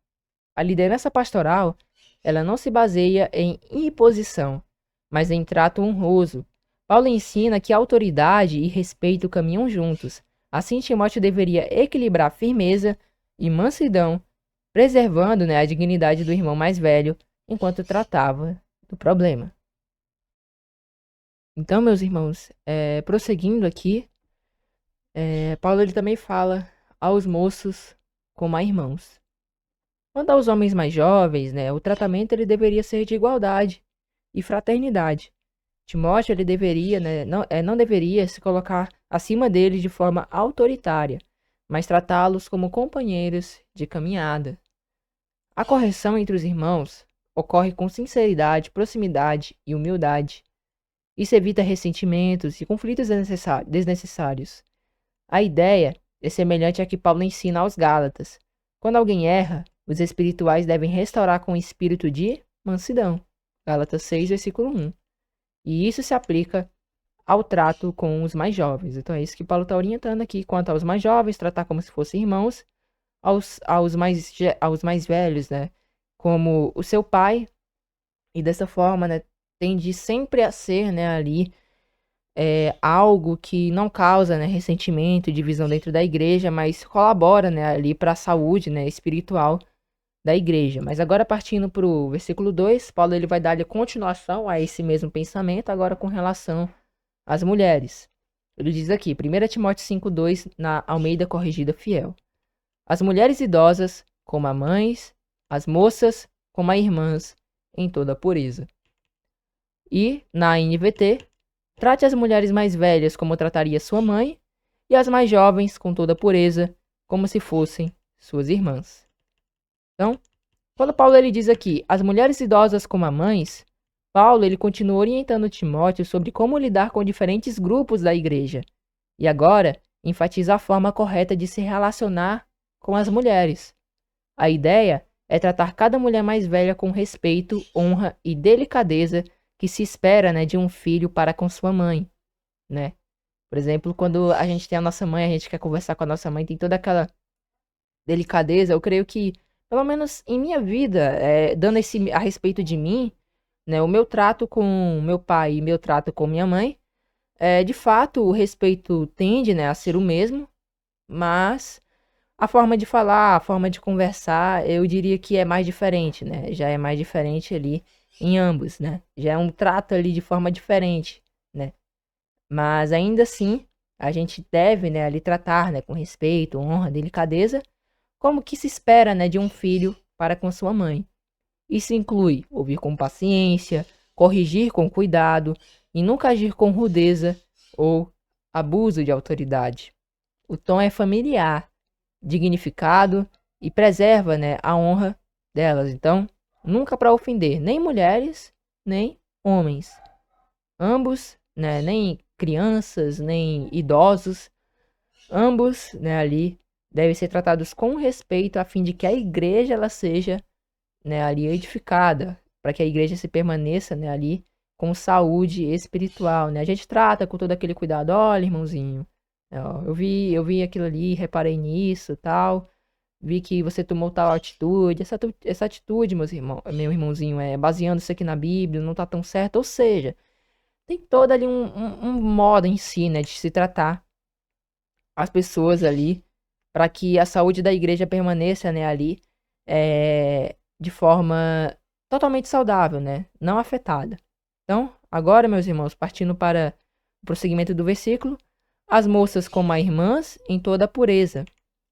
A: A liderança pastoral, ela não se baseia em imposição, mas em trato honroso. Paulo ensina que autoridade e respeito caminham juntos. Assim, Timóteo deveria equilibrar firmeza e mansidão, preservando, né, a dignidade do irmão mais velho enquanto tratava do problema. Então, meus irmãos, prosseguindo aqui, Paulo ele também fala aos moços como a irmãos. Quanto aos homens mais jovens, né, o tratamento ele deveria ser de igualdade e fraternidade. Timóteo ele deveria, né, não deveria se colocar acima deles de forma autoritária, mas tratá-los como companheiros de caminhada. A correção entre os irmãos ocorre com sinceridade, proximidade e humildade. Isso evita ressentimentos e conflitos desnecessários. A ideia é semelhante à que Paulo ensina aos Gálatas. Quando alguém erra, os espirituais devem restaurar com espírito de mansidão. Gálatas 6, versículo 1. E isso se aplica ao trato com os mais jovens. Então é isso que Paulo está orientando aqui. Quanto aos mais jovens, tratar como se fossem irmãos. Aos mais velhos, né? Como o seu pai. E dessa forma, né? Tende sempre a ser, né? Ali algo que não causa, né, ressentimento e divisão dentro da igreja, mas colabora, né, ali para a saúde, né, espiritual da igreja. Mas agora partindo para o versículo 2, Paulo ele vai dar continuação a esse mesmo pensamento, agora com relação às mulheres. Ele diz aqui, 1 Timóteo 5,2, na Almeida Corrigida Fiel. As mulheres idosas, como a mães, as moças, como a irmãs, em toda a pureza. E, na NVT, trate as mulheres mais velhas como trataria sua mãe, e as mais jovens, com toda pureza, como se fossem suas irmãs. Então, quando Paulo ele diz aqui, as mulheres idosas como as mães, Paulo ele continua orientando Timóteo sobre como lidar com diferentes grupos da igreja. E agora, enfatiza a forma correta de se relacionar com as mulheres. A ideia é tratar cada mulher mais velha com respeito, honra e delicadeza que se espera, né, de um filho para com sua mãe, né? Por exemplo, quando a gente tem a nossa mãe, a gente quer conversar com a nossa mãe, tem toda aquela delicadeza. Eu creio que, pelo menos em minha vida, dando esse a respeito de mim, né, o meu trato com meu pai e meu trato com minha mãe, de fato, o respeito tende, né, a ser o mesmo, mas a forma de falar, a forma de conversar, eu diria que é mais diferente, né? Já é mais diferente ali em ambos, né? Já é um trato ali de forma diferente, né? Mas ainda assim, a gente deve, né, ali tratar, né, com respeito, honra, delicadeza, como que se espera, né, de um filho para com sua mãe. Isso inclui ouvir com paciência, corrigir com cuidado e nunca agir com rudeza ou abuso de autoridade. O tom é familiar, dignificado e preserva, né, a honra delas. Então, nunca para ofender nem mulheres, nem homens. Ambos, né, nem crianças, nem idosos, ambos, né, ali devem ser tratados com respeito a fim de que a igreja ela seja, né, ali edificada, para que a igreja se permaneça, né, ali com saúde espiritual, né? A gente trata com todo aquele cuidado, olha, irmãozinho, ó, eu vi aquilo ali, reparei nisso, tal, vi que você tomou tal atitude, essa atitude, meu irmãozinho, baseando isso aqui na Bíblia, não tá tão certo, ou seja, tem todo ali um modo em si, né, de se tratar as pessoas ali, para que a saúde da igreja permaneça, né, ali, de forma totalmente saudável, né, não afetada. Então, agora, meus irmãos, partindo para o prosseguimento do versículo, as moças como as irmãs em toda a pureza.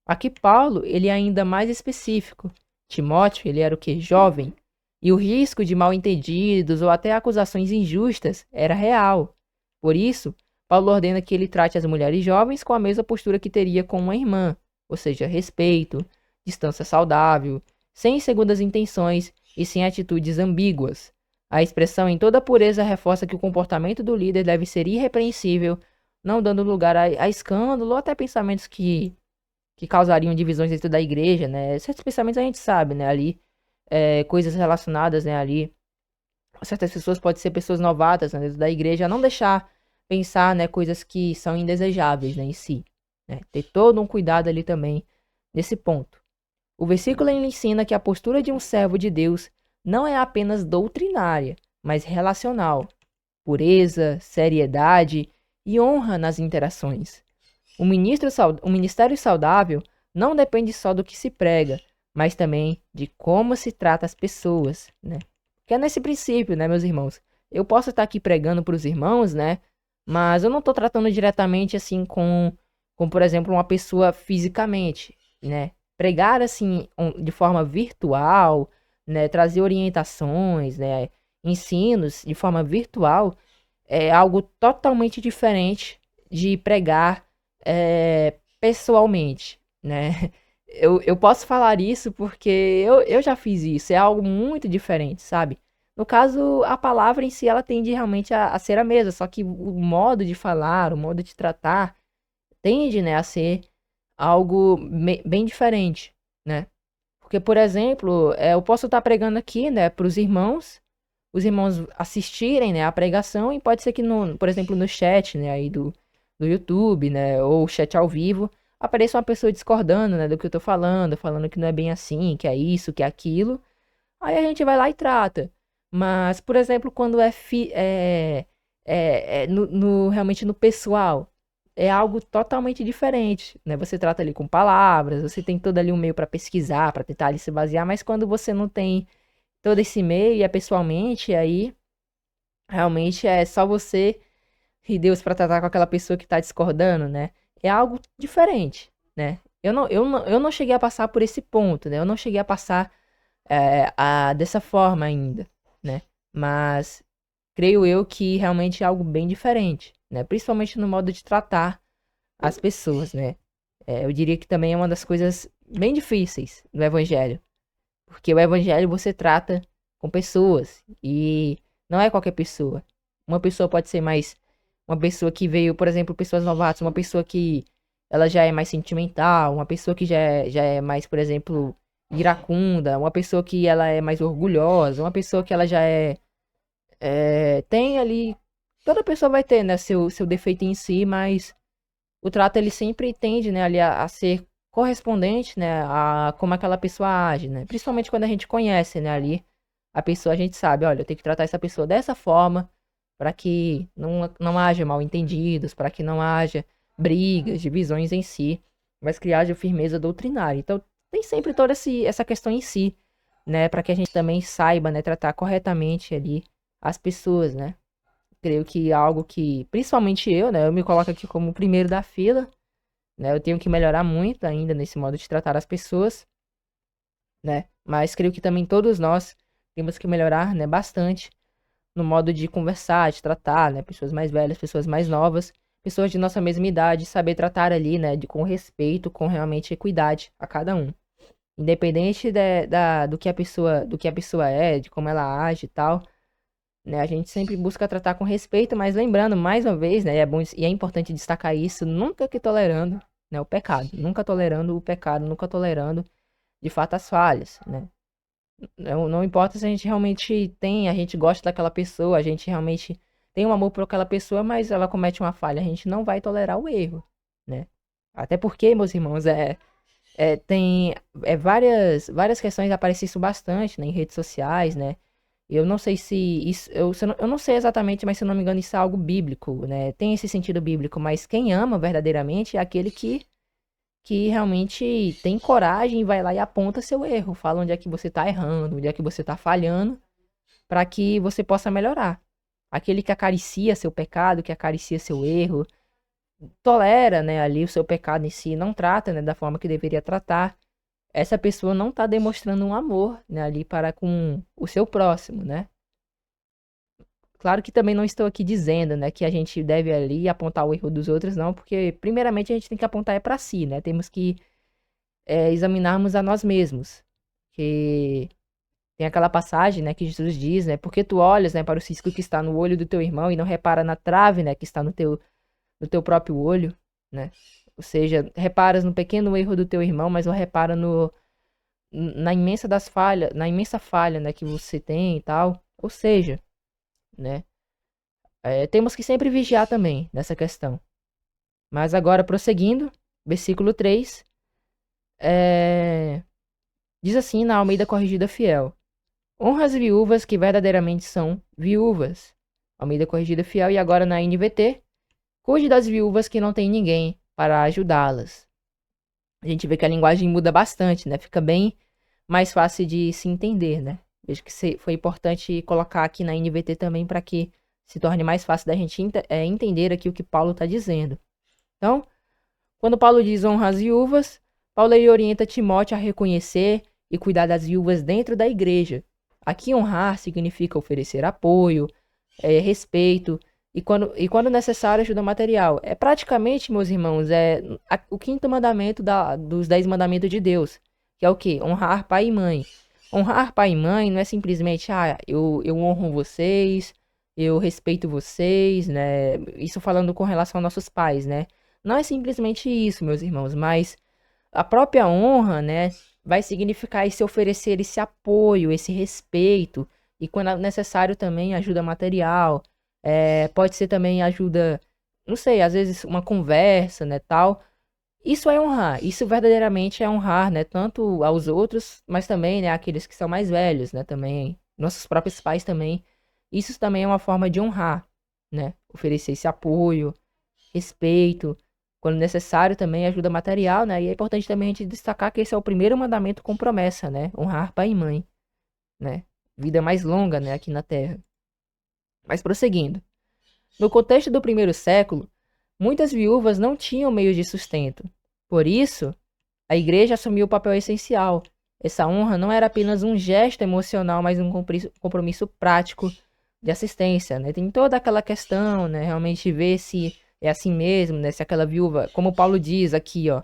A: Aqui Paulo, ele é ainda mais específico. Timóteo, ele era o que? Jovem. E o risco de mal-entendidos ou até acusações injustas era real. Por isso, Paulo ordena que ele trate as mulheres jovens com a mesma postura que teria com uma irmã, ou seja, respeito, distância saudável, sem segundas intenções e sem atitudes ambíguas. A expressão em toda pureza reforça que o comportamento do líder deve ser irrepreensível, não dando lugar a escândalo ou até pensamentos que causariam divisões dentro da igreja, né? Certos pensamentos a gente sabe, né? Ali, coisas relacionadas, né? Ali, certas pessoas podem ser pessoas novatas, né, dentro da igreja, não deixar pensar, né, coisas que são indesejáveis, né, em si, né? Ter todo um cuidado ali também nesse ponto. O versículo ele ensina que a postura de um servo de Deus não é apenas doutrinária, mas relacional. Pureza, seriedade e honra nas interações. O ministério saudável não depende só do que se prega, mas também de como se trata as pessoas, né? Que é nesse princípio, né, meus irmãos? Eu posso estar aqui pregando para os irmãos, né? Mas eu não estou tratando diretamente assim com, por exemplo, uma pessoa fisicamente, né? Pregar assim de forma virtual, né? Trazer orientações, né? Ensinos de forma virtual é algo totalmente diferente de pregar pessoalmente, né? Eu posso falar isso porque eu já fiz isso, é algo muito diferente, sabe? No caso, a palavra em si, ela tende realmente a ser a mesma, só que o modo de falar, o modo de tratar, tende, né, a ser algo bem diferente, né? Porque, por exemplo, eu posso estar pregando aqui, né, para os irmãos assistirem, né, a pregação e pode ser que, por exemplo, no chat, né, aí do YouTube, né, ou chat ao vivo, apareça uma pessoa discordando, né, do que eu tô falando que não é bem assim, que é isso, que é aquilo. Aí a gente vai lá e trata. Mas, por exemplo, quando realmente no pessoal, é algo totalmente diferente, né? Você trata ali com palavras, você tem todo ali um meio para pesquisar, para tentar ali se basear, mas quando você não tem todo esse meio e é pessoalmente, aí realmente é só você e Deus para tratar com aquela pessoa que tá discordando, né? É algo diferente, né? Eu não cheguei a passar por esse ponto, né? Eu não cheguei a passar dessa forma ainda, né? Mas creio eu que realmente é algo bem diferente, né? Principalmente no modo de tratar as pessoas, né? Eu diria que também é uma das coisas bem difíceis do evangelho, porque o evangelho você trata com pessoas e não é qualquer pessoa. Uma pessoa pode ser mais uma pessoa que veio, por exemplo, pessoas novatas, uma pessoa que ela já é mais sentimental, uma pessoa que já é mais, por exemplo, iracunda, uma pessoa que ela é mais orgulhosa, uma pessoa que ela já tem ali, toda pessoa vai ter, né, seu defeito em si, mas o trato ele sempre tende, né, ali a ser correspondente, né, a como aquela pessoa age, né? Principalmente quando a gente conhece, né, ali a pessoa, a gente sabe, olha, eu tenho que tratar essa pessoa dessa forma para que não haja mal-entendidos, para que não haja brigas, divisões em si, mas que haja firmeza doutrinária. Então, tem sempre toda essa questão em si, né, para que a gente também saiba, né, tratar corretamente ali as pessoas, né? Creio que é algo que, principalmente eu, né, eu me coloco aqui como o primeiro da fila, né? Eu tenho que melhorar muito ainda nesse modo de tratar as pessoas, né? Mas creio que também todos nós temos que melhorar, né, bastante no modo de conversar, de tratar, né? Pessoas mais velhas, pessoas mais novas, pessoas de nossa mesma idade, saber tratar ali, né, com respeito, com realmente equidade a cada um. Independente do que a pessoa é, de como ela age e tal, né? A gente sempre busca tratar com respeito, mas lembrando, mais uma vez, né? É bom e é importante destacar isso, nunca que tolerando né, o pecado, nunca tolerando o pecado, nunca tolerando de fato as falhas, né? Não importa se a gente realmente tem, a gente gosta daquela pessoa, a gente realmente tem um amor por aquela pessoa, mas ela comete uma falha, a gente não vai tolerar o erro, né? Até porque, meus irmãos, tem várias questões, aparece isso bastante, né, em redes sociais, né? Eu não sei se isso, eu não sei exatamente, mas se eu não me engano, isso é algo bíblico, né? Tem esse sentido bíblico, mas quem ama verdadeiramente é aquele que realmente tem coragem e vai lá e aponta seu erro, fala onde é que você tá errando, onde é que você tá falhando, para que você possa melhorar. Aquele que acaricia seu pecado, que acaricia seu erro, tolera, né, ali o seu pecado em si, não trata, né, da forma que deveria tratar. Essa pessoa não está demonstrando um amor, né, ali para com o seu próximo, né? Claro que também não estou aqui dizendo, né, que a gente deve ali apontar o erro dos outros, não, porque primeiramente a gente tem que apontar é para si, né? Temos que examinarmos a nós mesmos, que tem aquela passagem, né, que Jesus diz, né, porque tu olhas, né, para o cisco que está no olho do teu irmão e não repara na trave, né, que está no teu próprio olho, né? Ou seja, reparas no pequeno erro do teu irmão, mas não repara na imensa falha, né, que você tem e tal. Ou seja, né, temos que sempre vigiar também nessa questão. Mas agora, prosseguindo, versículo 3, diz assim na Almeida Corrigida Fiel: honra as viúvas que verdadeiramente são viúvas. Almeida Corrigida Fiel, e agora na NVT, cuide das viúvas que não têm ninguém para ajudá-las. A gente vê que a linguagem muda bastante, né? Fica bem mais fácil de se entender, né? Vejo que foi importante colocar aqui na NVT também para que se torne mais fácil da gente entender aqui o que Paulo está dizendo. Então, quando Paulo diz honra as viúvas, Paulo ele orienta Timóteo a reconhecer e cuidar das viúvas dentro da igreja. Aqui honrar significa oferecer apoio, respeito e quando necessário ajuda material. É praticamente, meus irmãos, o quinto mandamento dos 10 mandamentos de Deus, que é o quê? Honrar pai e mãe. Honrar pai e mãe não é simplesmente, eu honro vocês, eu respeito vocês, né? Isso falando com relação aos nossos pais, né? Não é simplesmente isso, meus irmãos, mas a própria honra, né, vai significar esse oferecer esse apoio, esse respeito, e quando é necessário também ajuda material, pode ser também ajuda, não sei, às vezes uma conversa, né, tal. Isso é honrar, isso verdadeiramente é honrar, né, tanto aos outros, mas também, né, aqueles que são mais velhos, né, também, nossos próprios pais também. Isso também é uma forma de honrar, né, oferecer esse apoio, respeito, quando necessário também ajuda material, né? E é importante também a gente destacar que esse é o primeiro mandamento com promessa, né? Honrar pai e mãe, né? Vida mais longa, né, aqui na Terra. Mas prosseguindo. No contexto do primeiro século, muitas viúvas não tinham meios de sustento. Por isso, a igreja assumiu o papel essencial. Essa honra não era apenas um gesto emocional, mas um compromisso prático de assistência, né? Tem toda aquela questão, né? Realmente ver se é assim mesmo, né? Se aquela viúva, como Paulo diz aqui, ó,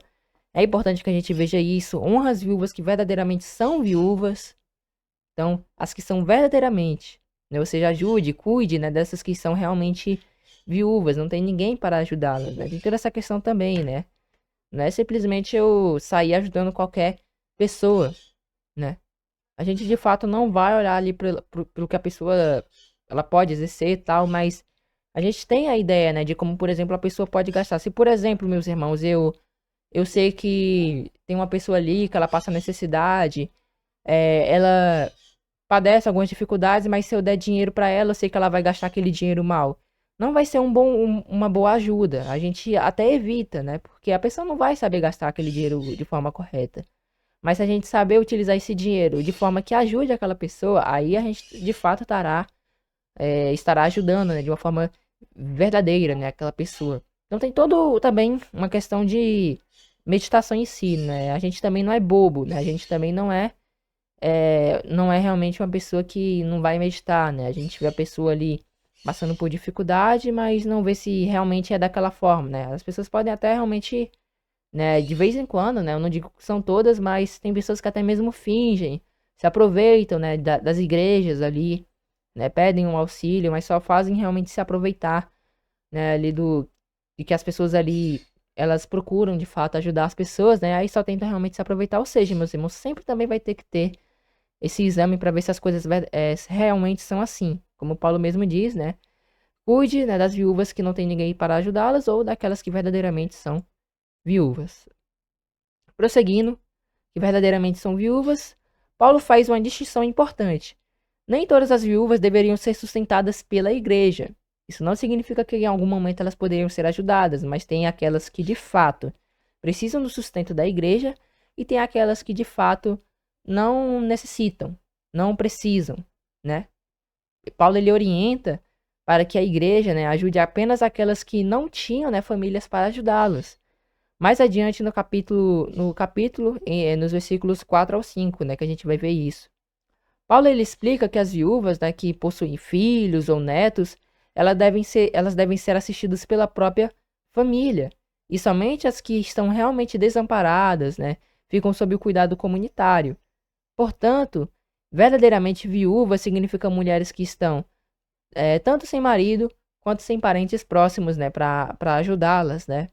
A: é importante que a gente veja isso. Honra as viúvas que verdadeiramente são viúvas. Então, as que são verdadeiramente, né? Ou seja, ajude, cuide, né? Dessas que são realmente viúvas, não tem ninguém para ajudá-las, né? Tem toda essa questão também, né? Não é simplesmente eu sair ajudando qualquer pessoa, né? A gente de fato não vai olhar ali pelo que a pessoa ela pode exercer e tal, mas a gente tem a ideia, né, de como, por exemplo, a pessoa pode gastar. Se, por exemplo, meus irmãos, eu sei que tem uma pessoa ali que ela passa necessidade, ela padece algumas dificuldades, mas se eu der dinheiro para ela, eu sei que ela vai gastar aquele dinheiro mal. Não vai ser uma boa ajuda. A gente até evita, né? Porque a pessoa não vai saber gastar aquele dinheiro de forma correta. Mas se a gente saber utilizar esse dinheiro de forma que ajude aquela pessoa, aí a gente de fato estará ajudando, né? De uma forma verdadeira, né? Aquela pessoa. Então tem todo também uma questão de meditação em si, né? A gente também não é bobo, né? A gente também não é realmente uma pessoa que não vai meditar, né? A gente vê a pessoa ali passando por dificuldade, mas não vê se realmente é daquela forma, né? As pessoas podem até realmente, né, de vez em quando, né? Eu não digo que são todas, mas tem pessoas que até mesmo fingem, se aproveitam, né, das igrejas ali, né? Pedem um auxílio, mas só fazem realmente se aproveitar, né, ali de que as pessoas ali elas procuram de fato ajudar as pessoas, né? Aí só tentam realmente se aproveitar. Ou seja, meus irmãos, sempre também vai ter que ter esse exame para ver se as coisas realmente são assim. Como Paulo mesmo diz, né? Cuide, né, das viúvas que não tem ninguém para ajudá-las ou daquelas que verdadeiramente são viúvas. Prosseguindo, que verdadeiramente são viúvas, Paulo faz uma distinção importante. Nem todas as viúvas deveriam ser sustentadas pela igreja. Isso não significa que em algum momento elas poderiam ser ajudadas, mas tem aquelas que de fato precisam do sustento da igreja e tem aquelas que de fato não necessitam, não precisam, né? Paulo ele orienta para que a igreja, né, ajude apenas aquelas que não tinham, né, famílias para ajudá-las. Mais adiante nos versículos 4 ao 5, né, que a gente vai ver isso. Paulo ele explica que as viúvas, né, que possuem filhos ou netos, elas devem ser assistidas pela própria família. E somente as que estão realmente desamparadas, né, ficam sob o cuidado comunitário. Portanto, verdadeiramente viúva significa mulheres que estão tanto sem marido quanto sem parentes próximos, né, para ajudá-las, né?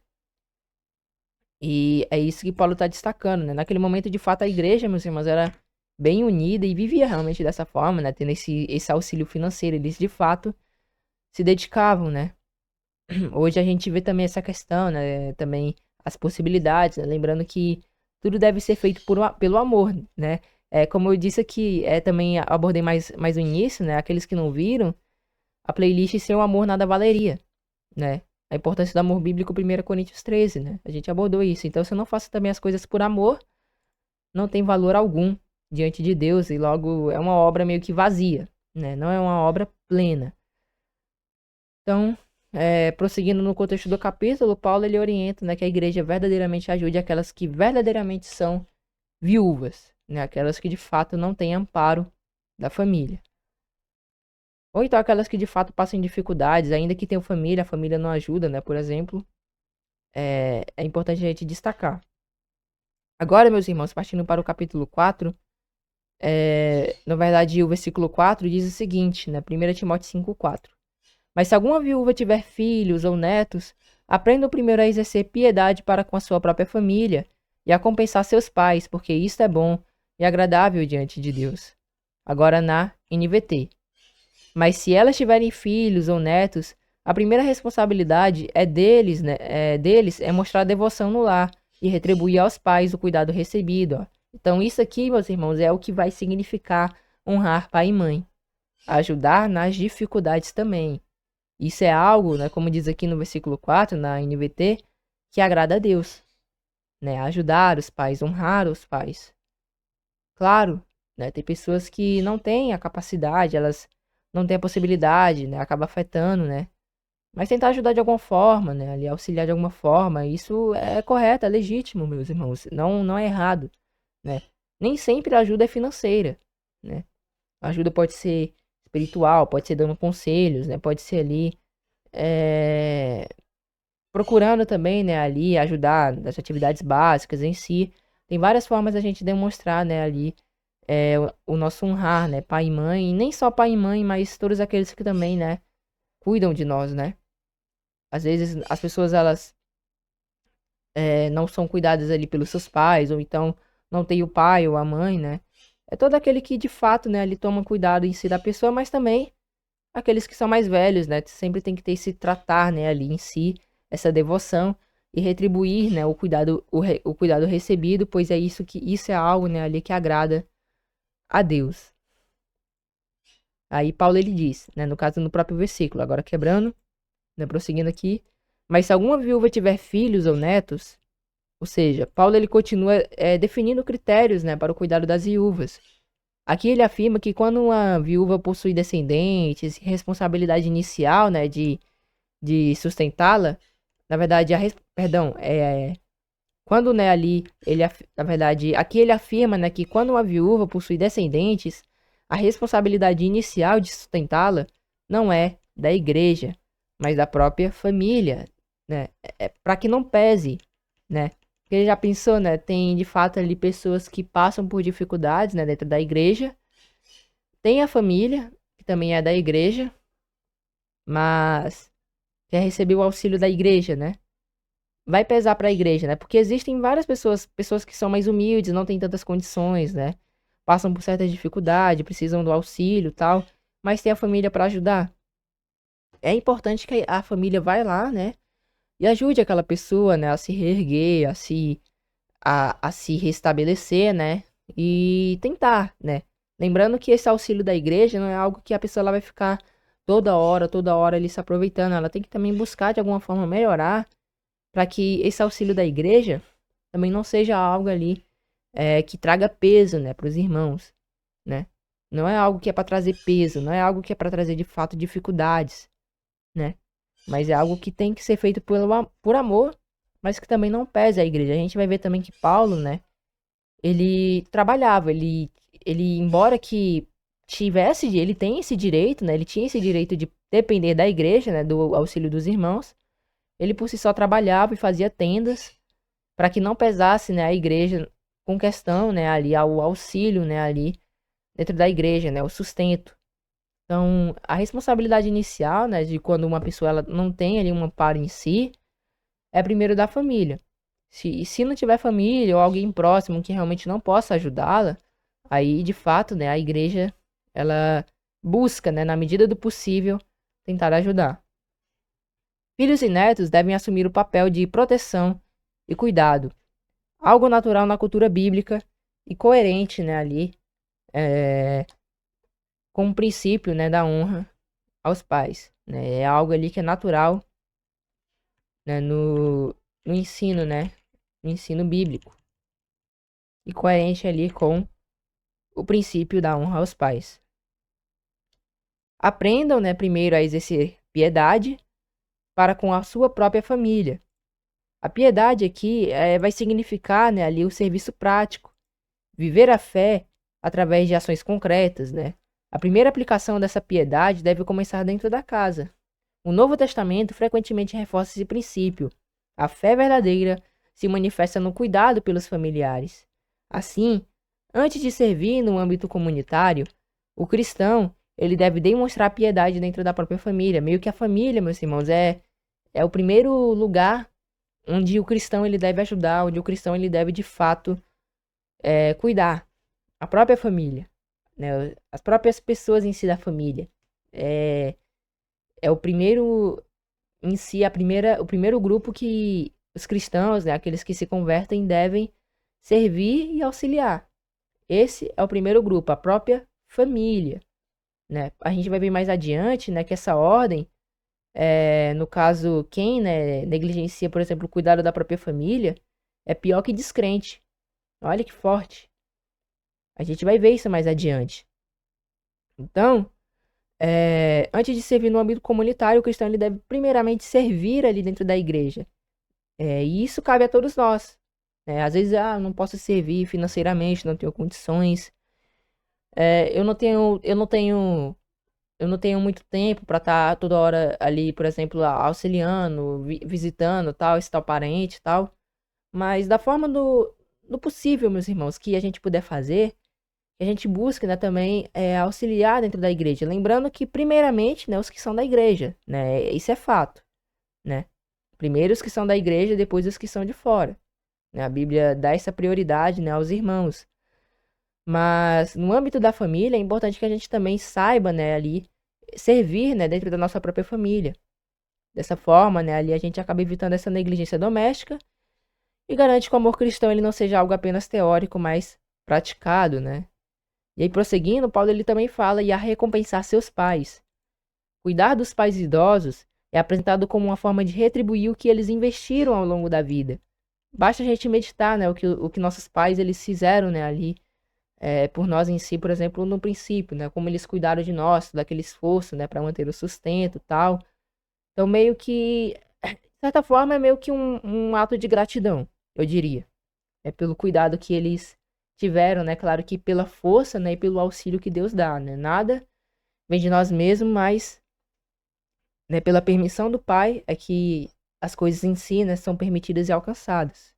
A: E é isso que Paulo está destacando, né? Naquele momento, de fato, a igreja, meus irmãos, era bem unida e vivia realmente dessa forma, né? Tendo esse auxílio financeiro. Eles, de fato, se dedicavam, né? Hoje a gente vê também essa questão, né? Também as possibilidades, né? Lembrando que tudo deve ser feito pelo amor, né? Como eu disse aqui, também abordei mais no início, né? Aqueles que não viram, a playlist Sem o Amor Nada Valeria, né? A importância do amor bíblico, 1 Coríntios 13, né? A gente abordou isso. Então, se eu não faço também as coisas por amor, não tem valor algum diante de Deus e logo é uma obra meio que vazia, né? Não é uma obra plena. Então, prosseguindo no contexto do capítulo, Paulo ele orienta, né, que a igreja verdadeiramente ajude aquelas que verdadeiramente são viúvas, né? Aquelas que de fato não têm amparo da família. Ou então aquelas que de fato passam dificuldades, ainda que tenham família, a família não ajuda, né? Por exemplo, é importante a gente destacar. Agora, meus irmãos, partindo para o capítulo 4, na verdade, o versículo 4 diz o seguinte, né? 1 Timóteo 5,4. Mas se alguma viúva tiver filhos ou netos, aprendam primeiro a exercer piedade para com a sua própria família e a compensar seus pais, porque isto é bom e agradável diante de Deus. Agora na NVT. Mas se elas tiverem filhos ou netos, a primeira responsabilidade deles é mostrar devoção no lar e retribuir aos pais o cuidado recebido. Ó. Então isso aqui, meus irmãos, é o que vai significar honrar pai e mãe. Ajudar nas dificuldades também. Isso é algo, né, como diz aqui no versículo 4, na NVT, que agrada a Deus. Né? Ajudar os pais, honrar os pais. Claro, né, tem pessoas que não têm a capacidade, elas não têm a possibilidade, né, acaba afetando, né? Mas tentar ajudar de alguma forma, né, ali auxiliar de alguma forma, isso é correto, é legítimo, meus irmãos, não é errado, né? Nem sempre a ajuda é financeira, né? A ajuda pode ser espiritual, pode ser dando conselhos, né? Pode ser ali procurando também, né, ali ajudar nas atividades básicas em si. Tem várias formas da gente demonstrar, né, ali o nosso honrar, né, pai e mãe, e nem só pai e mãe, mas todos aqueles que também, né, cuidam de nós, né. Às vezes as pessoas, elas não são cuidadas ali pelos seus pais, ou então não tem o pai ou a mãe, né. É todo aquele que de fato, né, ali toma cuidado em si da pessoa, mas também aqueles que são mais velhos, né, sempre tem que ter esse tratar, né, ali em si, essa devoção e retribuir, né, o cuidado recebido, pois isso é algo, né, ali que agrada a Deus. Aí Paulo ele diz, né, no caso no próprio versículo, agora quebrando, né, prosseguindo aqui, mas se alguma viúva tiver filhos ou netos, ou seja, Paulo ele continua definindo critérios, né, para o cuidado das viúvas. Aqui ele afirma que quando uma viúva possui descendentes, responsabilidade inicial, né, de sustentá-la, na verdade, quando, né, ali, na verdade, aqui ele afirma, né, que quando uma viúva possui descendentes, a responsabilidade inicial de sustentá-la não é da igreja, mas da própria família, né, para que não pese, né, porque já pensou, né, tem de fato ali pessoas que passam por dificuldades, né, dentro da igreja, tem a família, que também é da igreja, mas quer receber o auxílio da igreja, né, vai pesar para a igreja, né? Porque existem várias pessoas que são mais humildes, não têm tantas condições, né? Passam por certa dificuldade, precisam do auxílio, tal, mas tem a família para ajudar. É importante que a família vai lá, né? E ajude aquela pessoa, né, a se reerguer, a se restabelecer, né? E tentar, né? Lembrando que esse auxílio da igreja não é algo que a pessoa ela vai ficar toda hora ali se aproveitando. Ela tem que também buscar de alguma forma melhorar para que esse auxílio da igreja também não seja algo ali que traga peso, né, para os irmãos, né? Não é algo que é para trazer peso, não é algo que é para trazer de fato dificuldades, né? Mas é algo que tem que ser feito por amor, mas que também não pese a igreja. A gente vai ver também que Paulo, né, ele trabalhava, ele embora que ele tem esse direito, né, ele tinha esse direito de depender da igreja, né, do auxílio dos irmãos, ele por si só trabalhava e fazia tendas para que não pesasse, né, a igreja com questão, né, ali ao auxílio, né, ali dentro da igreja, né, o sustento. Então, a responsabilidade inicial, né, de quando uma pessoa ela não tem ali um amparo em si, é primeiro da família. Se não tiver família ou alguém próximo que realmente não possa ajudá-la, aí de fato, né, a igreja ela busca, né, na medida do possível, tentar ajudar. Filhos e netos devem assumir o papel de proteção e cuidado, algo natural na cultura bíblica e coerente, né, ali, com o princípio, né, da honra aos pais, né? É algo ali que é natural, né, no ensino, né, no ensino bíblico e coerente ali com o princípio da honra aos pais. Aprendam, né, primeiro a exercer piedade para com a sua própria família. A piedade aqui vai significar, né, ali o serviço prático, viver a fé através de ações concretas, né? A primeira aplicação dessa piedade deve começar dentro da casa. O Novo Testamento frequentemente reforça esse princípio. A fé verdadeira se manifesta no cuidado pelos familiares. Assim, antes de servir no âmbito comunitário, o cristão ele deve demonstrar piedade dentro da própria família. Meio que a família, meus irmãos, é o primeiro lugar onde o cristão ele deve ajudar, onde o cristão ele deve de fato cuidar. A própria família, né? As próprias pessoas em si da família. É, é o primeiro em si, o primeiro grupo que os cristãos, né, aqueles que se convertem, devem servir e auxiliar. Esse é o primeiro grupo, a própria família, né? A gente vai ver mais adiante, né, que essa ordem, no caso, quem, né, negligencia, por exemplo, o cuidado da própria família, é pior que descrente. Olha que forte. A gente vai ver isso mais adiante. Então, antes de servir no âmbito comunitário, o cristão ele deve primeiramente servir ali dentro da igreja. E isso cabe a todos nós. Às vezes, não posso servir financeiramente, não tenho condições. Eu não tenho muito tempo para estar toda hora ali, por exemplo, auxiliando, visitando, tal, esse tal parente, tal. Mas da forma do possível, meus irmãos, que a gente puder fazer, que a gente busca, né, também auxiliar dentro da igreja. Lembrando que, primeiramente, né, os que são da igreja, né, isso é fato, né? Primeiro os que são da igreja, depois os que são de fora. Né? A Bíblia dá essa prioridade, né, aos irmãos. Mas no âmbito da família, é importante que a gente também saiba, né, ali, servir, né, dentro da nossa própria família. Dessa forma, né, ali a gente acaba evitando essa negligência doméstica e garante que o amor cristão ele não seja algo apenas teórico, mas praticado, né? E aí, prosseguindo, Paulo ele também fala e a recompensar seus pais. Cuidar dos pais idosos é apresentado como uma forma de retribuir o que eles investiram ao longo da vida. Basta a gente meditar, né, o que nossos pais eles fizeram, né, ali por nós em si, por exemplo, no princípio, né, como eles cuidaram de nós, daquele esforço, né, para manter o sustento, e tal. Então, meio que, de certa forma, é meio que um ato de gratidão, eu diria. É pelo cuidado que eles tiveram, né, claro que pela força, né, e pelo auxílio que Deus dá, né. Nada vem de nós mesmos, mas, né, pela permissão do Pai é que as coisas em si, né, são permitidas e alcançadas.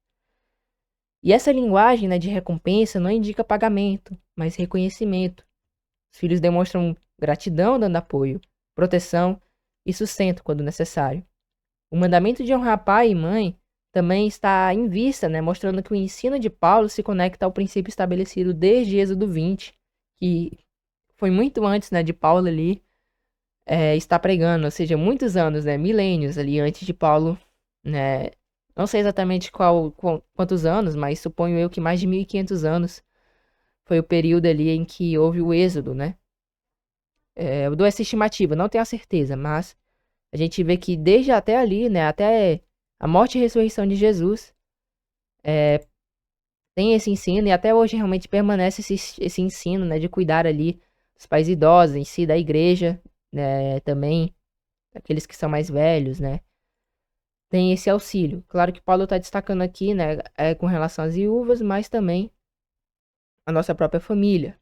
A: E essa linguagem, né, de recompensa não indica pagamento, mas reconhecimento. Os filhos demonstram gratidão dando apoio, proteção e sustento quando necessário. O mandamento de honrar pai e mãe também está em vista, né, mostrando que o ensino de Paulo se conecta ao princípio estabelecido desde Êxodo 20, que foi muito antes, né, de Paulo ali estar pregando, ou seja, muitos anos, né, milênios ali antes de Paulo, né, não sei exatamente quantos anos, mas suponho eu que mais de 1500 anos foi o período ali em que houve o êxodo, né? Eu dou essa estimativa, não tenho a certeza, mas a gente vê que desde até ali, né, até a morte e ressurreição de Jesus, tem esse ensino e até hoje realmente permanece esse ensino, né, de cuidar ali dos pais idosos, em si, da igreja, né, também, aqueles que são mais velhos, né, tem esse auxílio. Claro que Paulo está destacando aqui, né, com relação às viúvas, mas também a nossa própria família,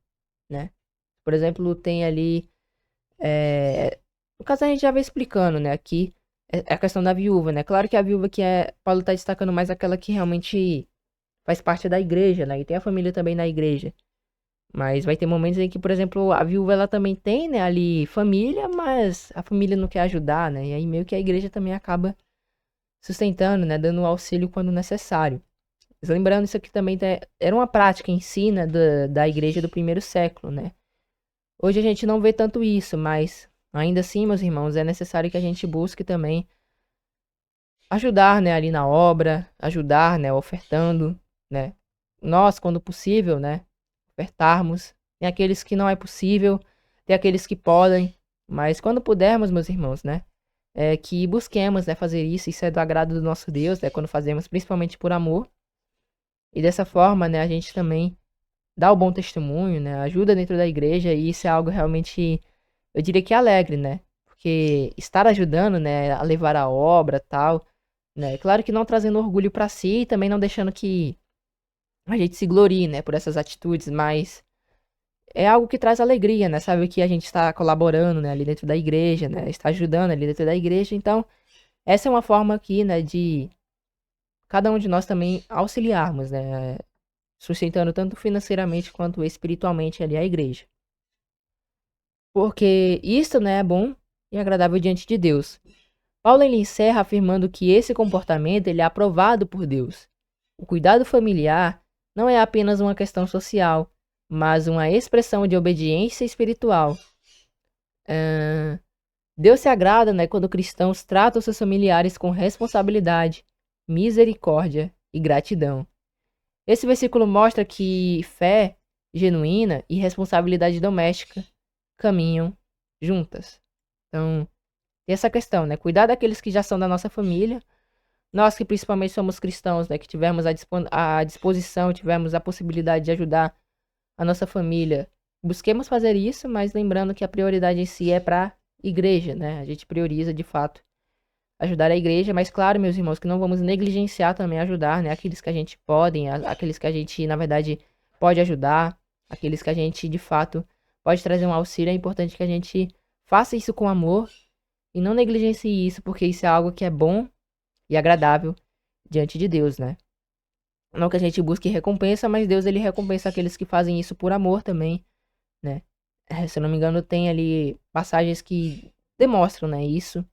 A: né. Por exemplo, tem ali, no caso a gente já vai explicando, né, aqui, a questão da viúva, né. Claro que a viúva que Paulo está destacando mais aquela que realmente faz parte da igreja, né, e tem a família também na igreja. Mas vai ter momentos em que, por exemplo, a viúva ela também tem, né, ali família, mas a família não quer ajudar, né? E aí meio que a igreja também acaba sustentando, né, dando auxílio quando necessário. Mas lembrando, isso aqui também era uma prática em si, né, da igreja do primeiro século, né? Hoje a gente não vê tanto isso, mas ainda assim, meus irmãos, é necessário que a gente busque também ajudar, né, ali na obra, ajudar, né, ofertando, né? Nós, quando possível, né, ofertarmos. Tem aqueles que não é possível, tem aqueles que podem, mas quando pudermos, meus irmãos, né, que busquemos, né, fazer isso é do agrado do nosso Deus, né, quando fazemos principalmente por amor. E dessa forma, né, a gente também dá o bom testemunho, né, ajuda dentro da igreja e isso é algo realmente, eu diria que alegre, né? Porque estar ajudando, né, a levar a obra, tal, né? Claro que não trazendo orgulho para si e também não deixando que a gente se glorie, né, por essas atitudes, mas é algo que traz alegria, né? Sabe que a gente está colaborando, né, ali dentro da igreja, né? Está ajudando ali dentro da igreja. Então, essa é uma forma aqui, né, de cada um de nós também auxiliarmos, né? Sustentando tanto financeiramente quanto espiritualmente ali a igreja. Porque isso, né, é bom e agradável diante de Deus. Paulo ele encerra afirmando que esse comportamento ele é aprovado por Deus. O cuidado familiar não é apenas uma questão social, mas uma expressão de obediência espiritual. Deus se agrada, né, quando cristãos tratam seus familiares com responsabilidade, misericórdia e gratidão. Esse versículo mostra que fé genuína e responsabilidade doméstica caminham juntas. Então, tem essa questão, né? Cuidar daqueles que já são da nossa família. Nós que principalmente somos cristãos, né? Que tivemos a disposição, tivemos a possibilidade de ajudar a nossa família. Busquemos fazer isso, mas lembrando que a prioridade em si é para igreja, né? A gente prioriza, de fato, ajudar a igreja, mas claro, meus irmãos, que não vamos negligenciar também ajudar, né? Aqueles que a gente podem, aqueles que a gente, na verdade, pode ajudar, aqueles que a gente, de fato, pode trazer um auxílio. É importante que a gente faça isso com amor e não negligencie isso, porque isso é algo que é bom e agradável diante de Deus, né? Não que a gente busque recompensa, mas Deus, ele recompensa aqueles que fazem isso por amor também, né? Se eu não me engano, tem ali passagens que demonstram, né, isso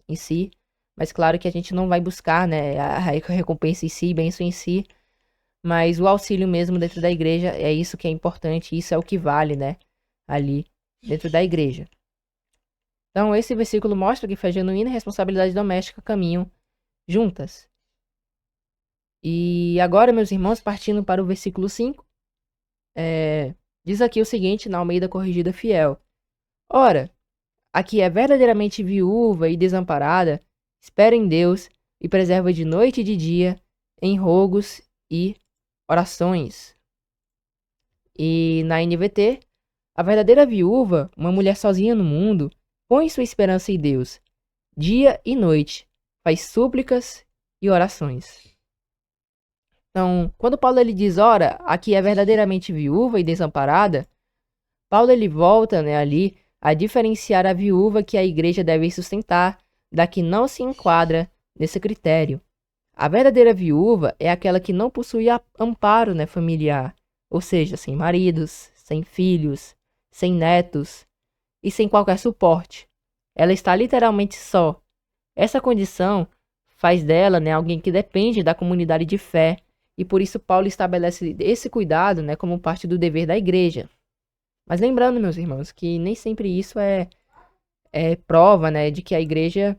A: em si. Mas claro que a gente não vai buscar, né, a recompensa em si, bênção em si. Mas o auxílio mesmo dentro da igreja é isso que é importante, isso é o que vale, né, ali dentro da igreja. Então, esse versículo mostra que fé genuína e responsabilidade doméstica caminham juntas. E agora, meus irmãos, partindo para o versículo 5, diz aqui o seguinte, na Almeida Corrigida Fiel. Ora, a que é verdadeiramente viúva e desamparada, espera em Deus e preserva de noite e de dia em rogos e orações. E na NVT, a verdadeira viúva, uma mulher sozinha no mundo, põe sua esperança em Deus, dia e noite, faz súplicas e orações. Então, quando Paulo ele diz, ora, a que é verdadeiramente viúva e desamparada, Paulo ele volta, né, ali a diferenciar a viúva que a igreja deve sustentar da que não se enquadra nesse critério. A verdadeira viúva é aquela que não possui amparo, né, familiar, ou seja, sem maridos, sem filhos, sem netos e sem qualquer suporte. Ela está literalmente só. Essa condição faz dela, né, alguém que depende da comunidade de fé. E por isso Paulo estabelece esse cuidado, né, como parte do dever da igreja. Mas lembrando, meus irmãos, que nem sempre isso é prova, né, de que a igreja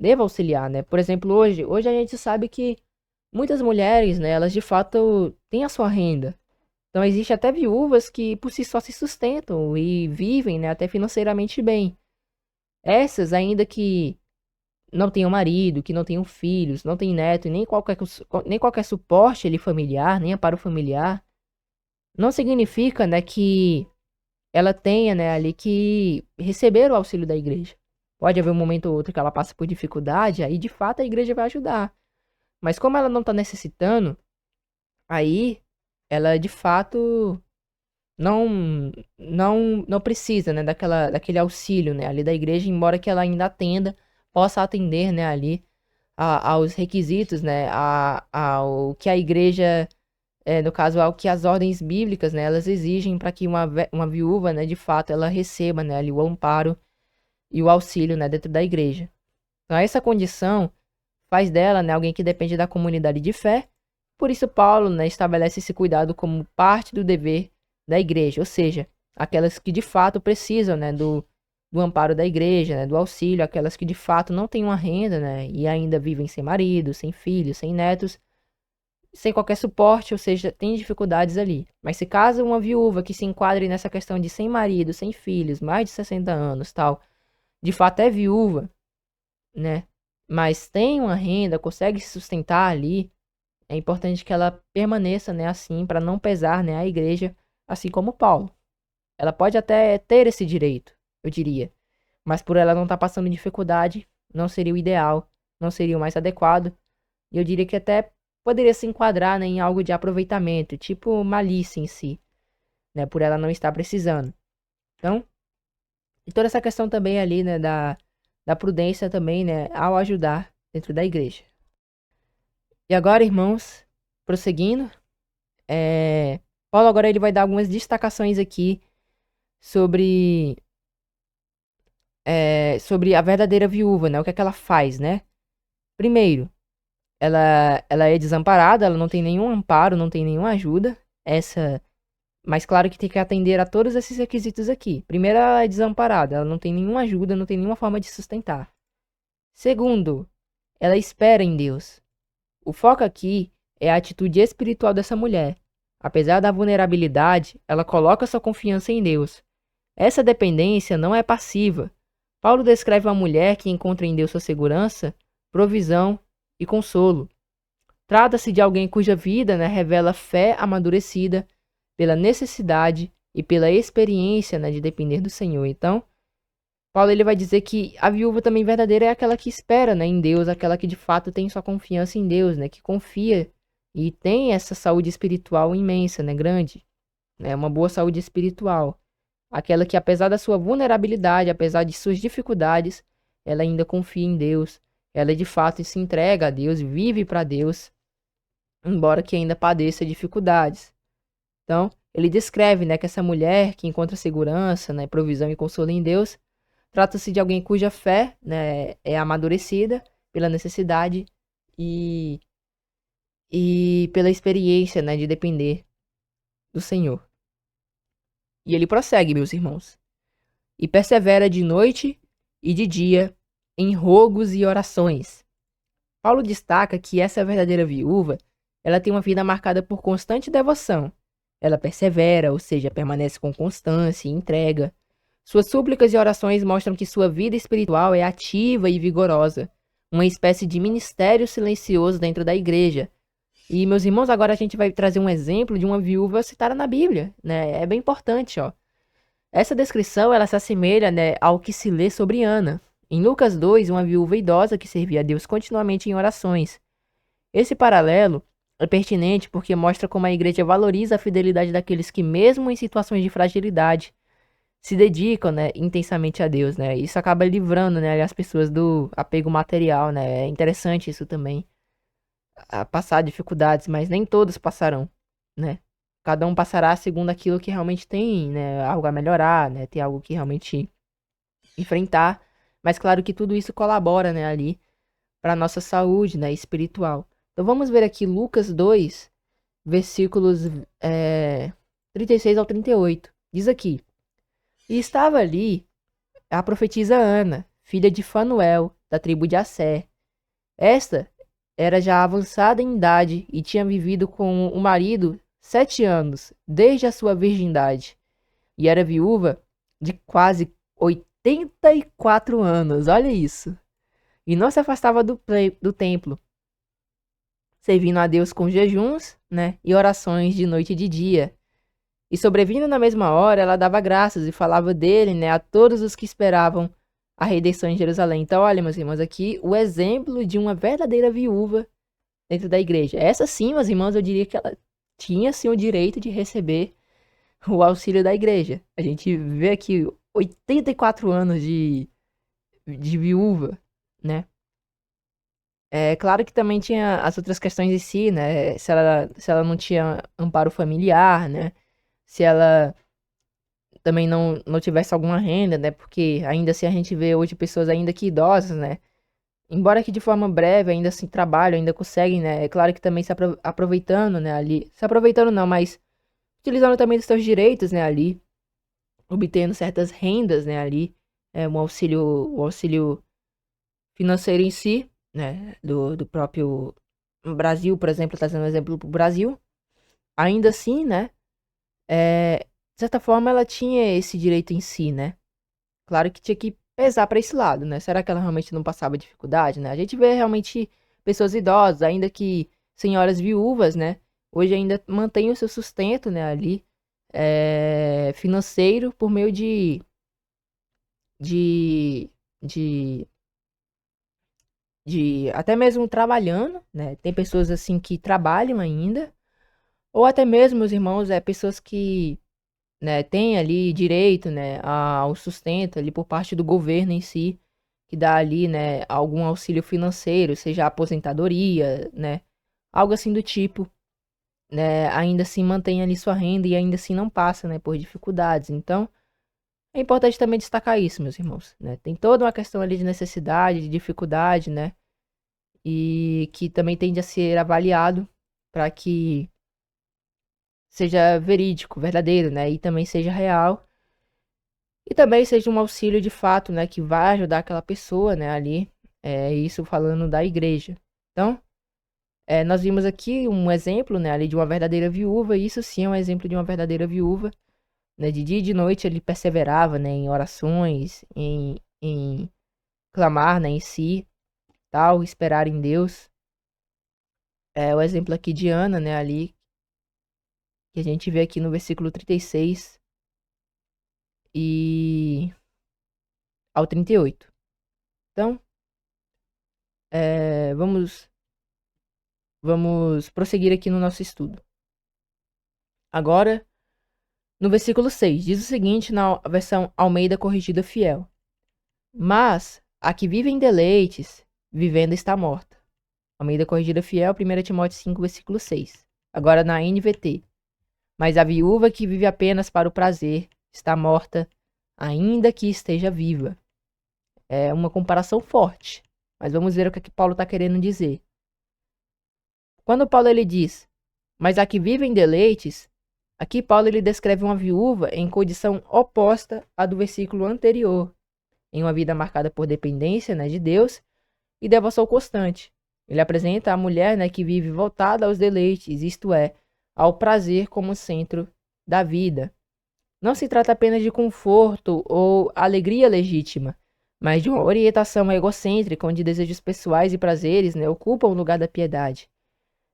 A: deva auxiliar, né? Por exemplo, hoje a gente sabe que muitas mulheres, né, elas de fato têm a sua renda. Então existe até viúvas que por si só se sustentam e vivem, né, até financeiramente bem. Essas, ainda que não tenham marido, que não tenham filhos, não têm neto, e nem qualquer suporte ali familiar, nem amparo familiar, não significa, né, que ela tenha, né, ali que receber o auxílio da igreja. Pode haver um momento ou outro que ela passe por dificuldade, aí de fato a igreja vai ajudar. Mas como ela não está necessitando, aí ela de fato não precisa, né, daquele auxílio, né, ali da igreja, embora que ela ainda possa atender, né, ali aos requisitos, né, ao que a igreja, no caso, ao que as ordens bíblicas, né, elas exigem para que uma viúva, né, de fato, ela receba, né, ali o amparo e o auxílio, né, dentro da igreja. Então, essa condição faz dela, né, alguém que depende da comunidade de fé. Por isso, Paulo, né, estabelece esse cuidado como parte do dever da igreja, ou seja, aquelas que de fato precisam, né, do amparo da igreja, né, do auxílio, aquelas que de fato não têm uma renda, né, e ainda vivem sem marido, sem filhos, sem netos, sem qualquer suporte, ou seja, tem dificuldades ali. Mas se caso uma viúva que se enquadre nessa questão de sem marido, sem filhos, mais de 60 anos, tal, de fato é viúva, né, mas tem uma renda, consegue se sustentar ali, é importante que ela permaneça, né, assim, para não pesar, né, a igreja, assim como Paulo. Ela pode até ter esse direito, eu diria, mas por ela não estar passando dificuldade, não seria o ideal, não seria o mais adequado. E eu diria que até poderia se enquadrar, né, em algo de aproveitamento, tipo malícia em si, né, por ela não estar precisando. Então, e toda essa questão também ali, né, da prudência também, né, ao ajudar dentro da igreja. E agora, irmãos, prosseguindo, Paulo agora ele vai dar algumas destacações aqui sobre sobre a verdadeira viúva, né? O que é que ela faz, né? Primeiro, ela é desamparada, ela não tem nenhum amparo, não tem nenhuma ajuda. Mas claro que tem que atender a todos esses requisitos aqui. Primeiro, ela é desamparada, ela não tem nenhuma ajuda, não tem nenhuma forma de sustentar. Segundo, ela espera em Deus. O foco aqui é a atitude espiritual dessa mulher. Apesar da vulnerabilidade, ela coloca sua confiança em Deus. Essa dependência não é passiva. Paulo descreve uma mulher que encontra em Deus sua segurança, provisão e consolo. Trata-se de alguém cuja vida, né, revela fé amadurecida pela necessidade e pela experiência, né, de depender do Senhor. Então, Paulo ele vai dizer que a viúva também verdadeira é aquela que espera, né, em Deus, aquela que de fato tem sua confiança em Deus, né, que confia e tem essa saúde espiritual imensa, né, grande, né, uma boa saúde espiritual. Aquela que apesar da sua vulnerabilidade, apesar de suas dificuldades, ela ainda confia em Deus. Ela de fato se entrega a Deus, vive para Deus, embora que ainda padeça dificuldades. Então, ele descreve, né, que essa mulher que encontra segurança, né, provisão e consolo em Deus, trata-se de alguém cuja fé, né, é amadurecida pela necessidade e, e pela experiência, né, de depender do Senhor. E ele prossegue, meus irmãos, e persevera de noite e de dia em rogos e orações. Paulo destaca que essa verdadeira viúva, ela tem uma vida marcada por constante devoção. Ela persevera, ou seja, permanece com constância e entrega. Suas súplicas e orações mostram que sua vida espiritual é ativa e vigorosa, uma espécie de ministério silencioso dentro da igreja. E, meus irmãos, agora a gente vai trazer um exemplo de uma viúva citada na Bíblia, né? É bem importante, ó. Essa descrição, ela se assemelha, né, ao que se lê sobre Ana. Em Lucas 2, uma viúva idosa que servia a Deus continuamente em orações. Esse paralelo é pertinente porque mostra como a igreja valoriza a fidelidade daqueles que, mesmo em situações de fragilidade, se dedicam, né, intensamente a Deus, né? Isso acaba livrando, né, as pessoas do apego material, né? É interessante isso também, a passar dificuldades, mas nem todos passarão, né? Cada um passará segundo aquilo que realmente tem, né, algo a melhorar, né? Tem algo que realmente enfrentar. Mas claro que tudo isso colabora, né, ali para nossa saúde, né, espiritual. Então vamos ver aqui Lucas 2, versículos 36 ao 38. Diz aqui: E estava ali a profetisa Ana, filha de Fanuel, da tribo de Asser. Esta era já avançada em idade e tinha vivido com o marido 7 anos, desde a sua virgindade, e era viúva de quase 84 anos. Olha isso! E não se afastava do templo, servindo a Deus com jejuns, né, e orações de noite e de dia. E sobrevindo na mesma hora, ela dava graças e falava dele, né, a todos os que esperavam a redenção em Jerusalém. Então, olha, meus irmãos, aqui o exemplo de uma verdadeira viúva dentro da igreja. Essa sim, meus irmãos, eu diria que ela tinha sim o direito de receber o auxílio da igreja. A gente vê aqui 84 anos de viúva, né? É claro que também tinha as outras questões em si, né? Se ela não tinha amparo familiar, né? Se ela também não tivesse alguma renda, né? Porque ainda assim a gente vê hoje pessoas ainda que idosas, né? Embora que de forma breve ainda assim trabalham, ainda conseguem, né? É claro que também se aproveitando, né? Ali. Se aproveitando não, mas utilizando também dos seus direitos, né? Ali. Obtendo certas rendas, né? Ali. O auxílio financeiro em si, né? Do próprio Brasil, por exemplo, trazendo um exemplo pro Brasil. Ainda assim, né? De certa forma ela tinha esse direito em si, né? Claro que tinha que pesar para esse lado, né? Será que ela realmente não passava dificuldade, né? A gente vê realmente pessoas idosas, ainda que senhoras viúvas, né? Hoje ainda mantém o seu sustento, né? Ali, financeiro por meio de, de, de até mesmo trabalhando, né? Tem pessoas assim que trabalham ainda, ou até mesmo, meus irmãos, pessoas que, né, têm ali direito, né, ao sustento ali por parte do governo em si, que dá ali, né, algum auxílio financeiro, seja aposentadoria, né, algo assim do tipo, né, ainda assim mantém ali sua renda e ainda assim não passa, né, por dificuldades. Então, é importante também destacar isso, meus irmãos, né? Tem toda uma questão ali de necessidade, de dificuldade, né, e que também tende a ser avaliado para que seja verídico, verdadeiro, né, e também seja real. E também seja um auxílio de fato, né, que vai ajudar aquela pessoa, né, ali. Isso falando da igreja. Então, nós vimos aqui um exemplo, né, ali de uma verdadeira viúva. E isso sim é um exemplo de uma verdadeira viúva, né, de dia e de noite ele perseverava, né, em orações, em clamar, né, em si, tal, esperar em Deus. É o exemplo aqui de Ana, né, ali, que a gente vê aqui no versículo 36 e ao 38. Então, vamos prosseguir aqui no nosso estudo. Agora, no versículo 6, diz o seguinte na versão Almeida Corrigida Fiel: Mas a que vive em deleites, vivendo está morta. Almeida Corrigida Fiel, 1 Timóteo 5, versículo 6. Agora na NVT: Mas a viúva que vive apenas para o prazer está morta, ainda que esteja viva. É uma comparação forte, mas vamos ver o que Paulo está querendo dizer. Quando Paulo ele diz, mas a que vive em deleites, aqui Paulo ele descreve uma viúva em condição oposta à do versículo anterior, em uma vida marcada por dependência, né, de Deus e devoção constante. Ele apresenta a mulher, né, que vive voltada aos deleites, isto é, ao prazer como centro da vida. Não se trata apenas de conforto ou alegria legítima, mas de uma orientação egocêntrica onde desejos pessoais e prazeres, né, ocupam o lugar da piedade.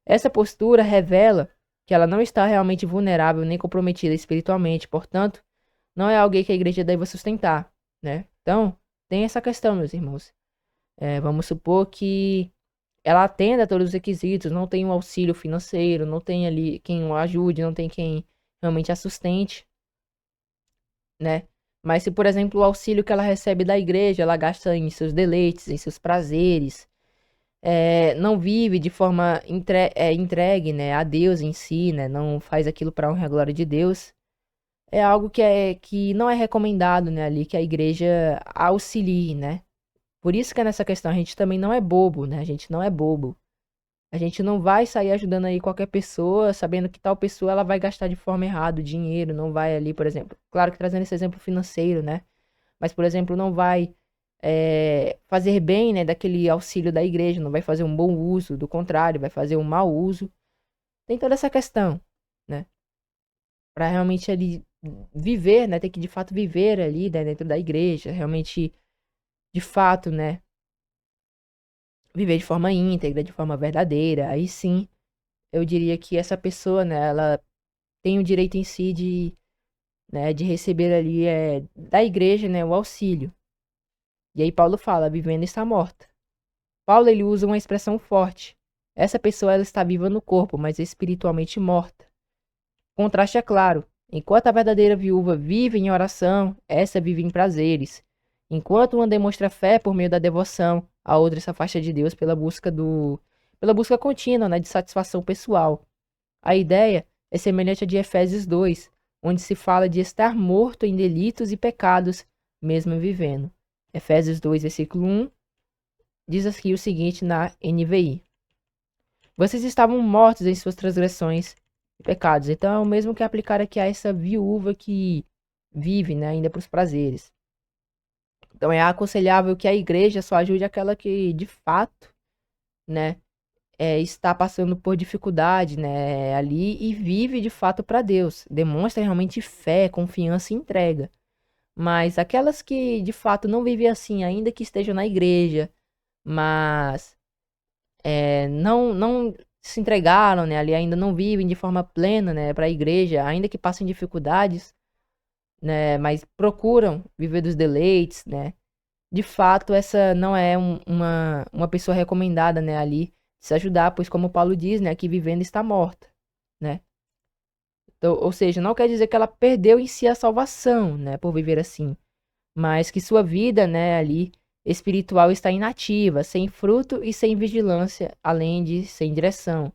A: Essa postura revela que ela não está realmente vulnerável nem comprometida espiritualmente, portanto, não é alguém que a igreja deva sustentar, né? Então, tem essa questão, meus irmãos. Vamos supor que ela atenda a todos os requisitos, não tem um auxílio financeiro, não tem ali quem o ajude, não tem quem realmente a sustente, né? Mas se, por exemplo, o auxílio que ela recebe da igreja, ela gasta em seus deleites, em seus prazeres, não vive de forma entregue, né, a Deus em si, né, não faz aquilo para honra e glória de Deus, é algo que não é recomendado, né, ali que a igreja auxilie, né. Por isso que nessa questão a gente também não é bobo, né? A gente não é bobo. A gente não vai sair ajudando aí qualquer pessoa, sabendo que tal pessoa ela vai gastar de forma errada o dinheiro, não vai ali, por exemplo. Claro que trazendo esse exemplo financeiro, né? Mas, por exemplo, não vai fazer bem, né, daquele auxílio da igreja, não vai fazer um bom uso, do contrário, vai fazer um mau uso. Tem toda essa questão, né? Para realmente ali viver, né? Tem que de fato viver ali, né, dentro da igreja, realmente, de fato, né? Viver de forma íntegra, de forma verdadeira. Aí sim, eu diria que essa pessoa, né, ela tem o direito em si de, né, de receber ali da igreja, né, o auxílio. E aí Paulo fala, vivendo está morta. Paulo ele usa uma expressão forte. Essa pessoa ela está viva no corpo, mas espiritualmente morta. O contraste é claro. Enquanto a verdadeira viúva vive em oração, essa vive em prazeres. Enquanto uma demonstra fé por meio da devoção, a outra se afasta de Deus pela busca contínua, né, de satisfação pessoal. A ideia é semelhante à de Efésios 2, onde se fala de estar morto em delitos e pecados, mesmo vivendo. Efésios 2, versículo 1, diz aqui o seguinte na NVI. Vocês estavam mortos em suas transgressões e pecados. Então é o mesmo que aplicar aqui a essa viúva que vive, né, ainda para os prazeres. Então é aconselhável que a igreja só ajude aquela que de fato, né, está passando por dificuldade, né, ali e vive de fato para Deus. Demonstra realmente fé, confiança e entrega. Mas aquelas que de fato não vivem assim, ainda que estejam na igreja, mas não se entregaram, né, ali ainda não vivem de forma plena, né, para a igreja, ainda que passem dificuldades, né, mas procuram viver dos deleites, né. De fato, essa não é uma pessoa recomendada, né, ali de se ajudar, pois como Paulo diz, né, que vivendo está morta, né. Então, ou seja, não quer dizer que ela perdeu em si a salvação, né, por viver assim, mas que sua vida, né, ali espiritual está inativa, sem fruto e sem vigilância, além de sem direção.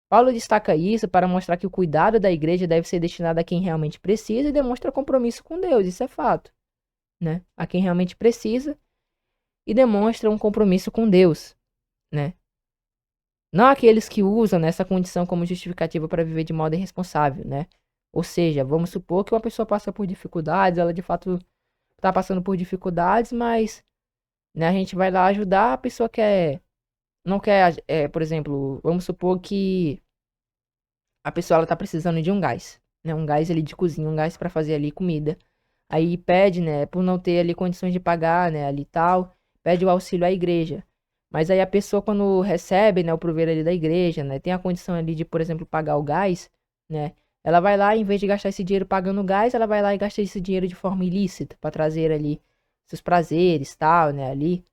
A: Paulo destaca isso para mostrar que o cuidado da igreja deve ser destinado a quem realmente precisa e demonstra compromisso com Deus, isso é fato, né? A quem realmente precisa e demonstra um compromisso com Deus, né? Não aqueles que usam essa condição como justificativa para viver de modo irresponsável, né? Ou seja, vamos supor que uma pessoa passa por dificuldades, ela de fato está passando por dificuldades, mas, né, a gente vai lá ajudar, a pessoa não quer, por exemplo, vamos supor que a pessoa ela tá precisando de um gás, né? Um gás ali de cozinha, um gás para fazer ali comida. Aí pede, né, por não ter ali condições de pagar, né, ali tal, pede o auxílio à igreja. Mas aí a pessoa quando recebe, né, o prover ali da igreja, né, tem a condição ali de, por exemplo, pagar o gás, né? Ela vai lá, em vez de gastar esse dinheiro pagando o gás, ela vai lá e gasta esse dinheiro de forma ilícita para trazer ali seus prazeres, tal, né, ali.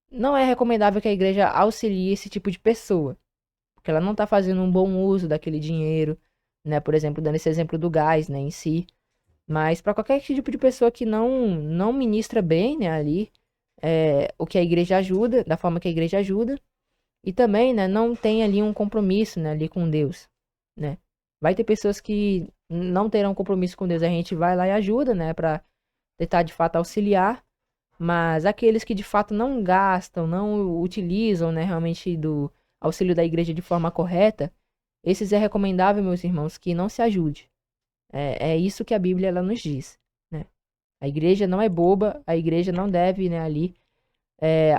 A: Não é recomendável que a igreja auxilie esse tipo de pessoa, porque ela não está fazendo um bom uso daquele dinheiro, né? Por exemplo, dando esse exemplo do gás, né, em si. Mas para qualquer tipo de pessoa que não ministra bem, né, ali, o que a igreja ajuda, da forma que a igreja ajuda, e também, né, não tem ali um compromisso, né, ali com Deus, né? Vai ter pessoas que não terão compromisso com Deus, a gente vai lá e ajuda, né, para tentar de fato auxiliar, mas aqueles que de fato não gastam, não utilizam, né, realmente do auxílio da igreja de forma correta, esses é recomendável, meus irmãos, que não se ajude. É isso que a Bíblia ela nos diz, né? A igreja não é boba, a igreja não deve, né, ali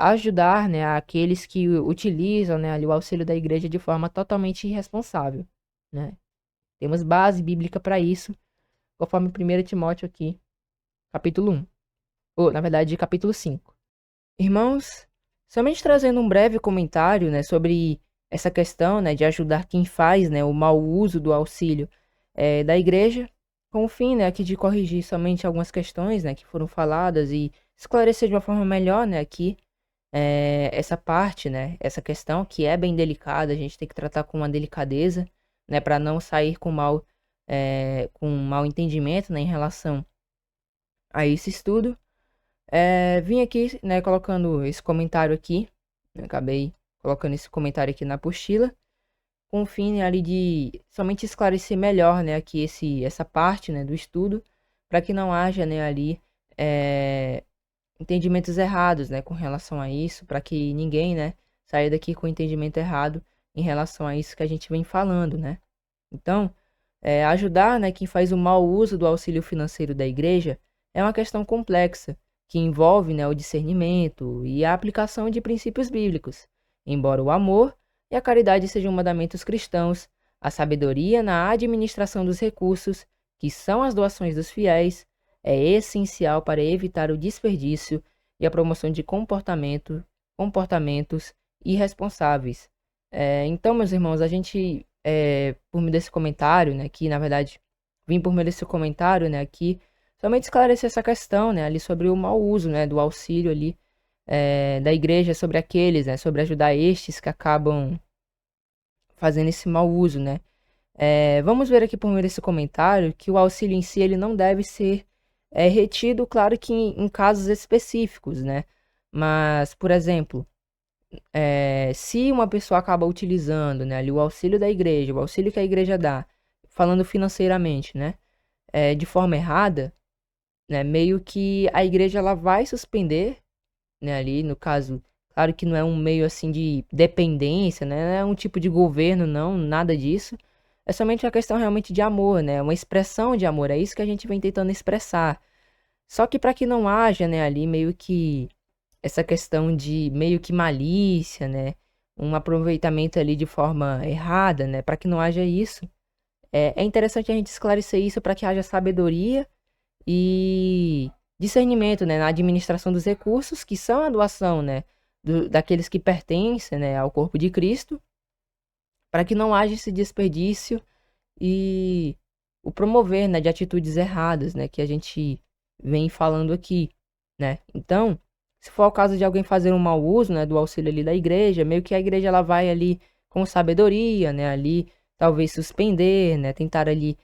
A: ajudar, né, aqueles que utilizam, né, ali o auxílio da igreja de forma totalmente irresponsável, né? Temos base bíblica para isso, conforme 1 Timóteo aqui, capítulo 1. Ou, na verdade, capítulo 5. Irmãos, somente trazendo um breve comentário, né, sobre essa questão, né, de ajudar quem faz, né, o mau uso do auxílio da igreja, com o fim, né, aqui de corrigir somente algumas questões, né, que foram faladas e esclarecer de uma forma melhor, né, aqui essa parte, né, essa questão que é bem delicada, a gente tem que tratar com uma delicadeza, né, para não sair com mau entendimento, né, em relação a esse estudo. Vim aqui, né, colocando esse comentário aqui, né, acabei colocando esse comentário aqui na apostila, com o fim, né, ali de somente esclarecer melhor, né, aqui essa parte, né, do estudo, para que não haja, né, ali entendimentos errados, né, com relação a isso, para que ninguém, né, saia daqui com entendimento errado em relação a isso que a gente vem falando, né? Então, ajudar, né, quem faz o mau uso do auxílio financeiro da igreja é uma questão complexa, que envolve, né, o discernimento e a aplicação de princípios bíblicos. Embora o amor e a caridade sejam mandamentos cristãos, a sabedoria na administração dos recursos, que são as doações dos fiéis, é essencial para evitar o desperdício e a promoção de comportamentos irresponsáveis. Então, meus irmãos, a gente, por meio desse comentário, né, que na verdade vim por meio desse comentário, né, aqui, somente esclarecer essa questão, né, ali sobre o mau uso, né, do auxílio ali, da igreja sobre aqueles, né, sobre ajudar estes que acabam fazendo esse mau uso, né. Vamos ver aqui por meio desse comentário que o auxílio em si ele não deve ser retido, claro que em casos específicos, né, mas, por exemplo, se uma pessoa acaba utilizando, né, ali o auxílio da igreja, o auxílio que a igreja dá, falando financeiramente, né, de forma errada, né, meio que a igreja ela vai suspender, né, ali no caso, claro que não é um meio assim de dependência, né, não é um tipo de governo, não, nada disso. É somente uma questão realmente de amor, né, uma expressão de amor, é isso que a gente vem tentando expressar. Só que para que não haja, né, ali meio que essa questão de meio que malícia, né, um aproveitamento ali de forma errada, né, para que não haja isso, é interessante a gente esclarecer isso para que haja sabedoria e discernimento, né, na administração dos recursos, que são a doação, né, daqueles que pertencem, né, ao corpo de Cristo, para que não haja esse desperdício e o promover, né, de atitudes erradas, né, que a gente vem falando aqui, né. Então, se for o caso de alguém fazer um mau uso, né, do auxílio ali da igreja, meio que a igreja ela vai ali com sabedoria, né, ali talvez suspender, né, tentar ali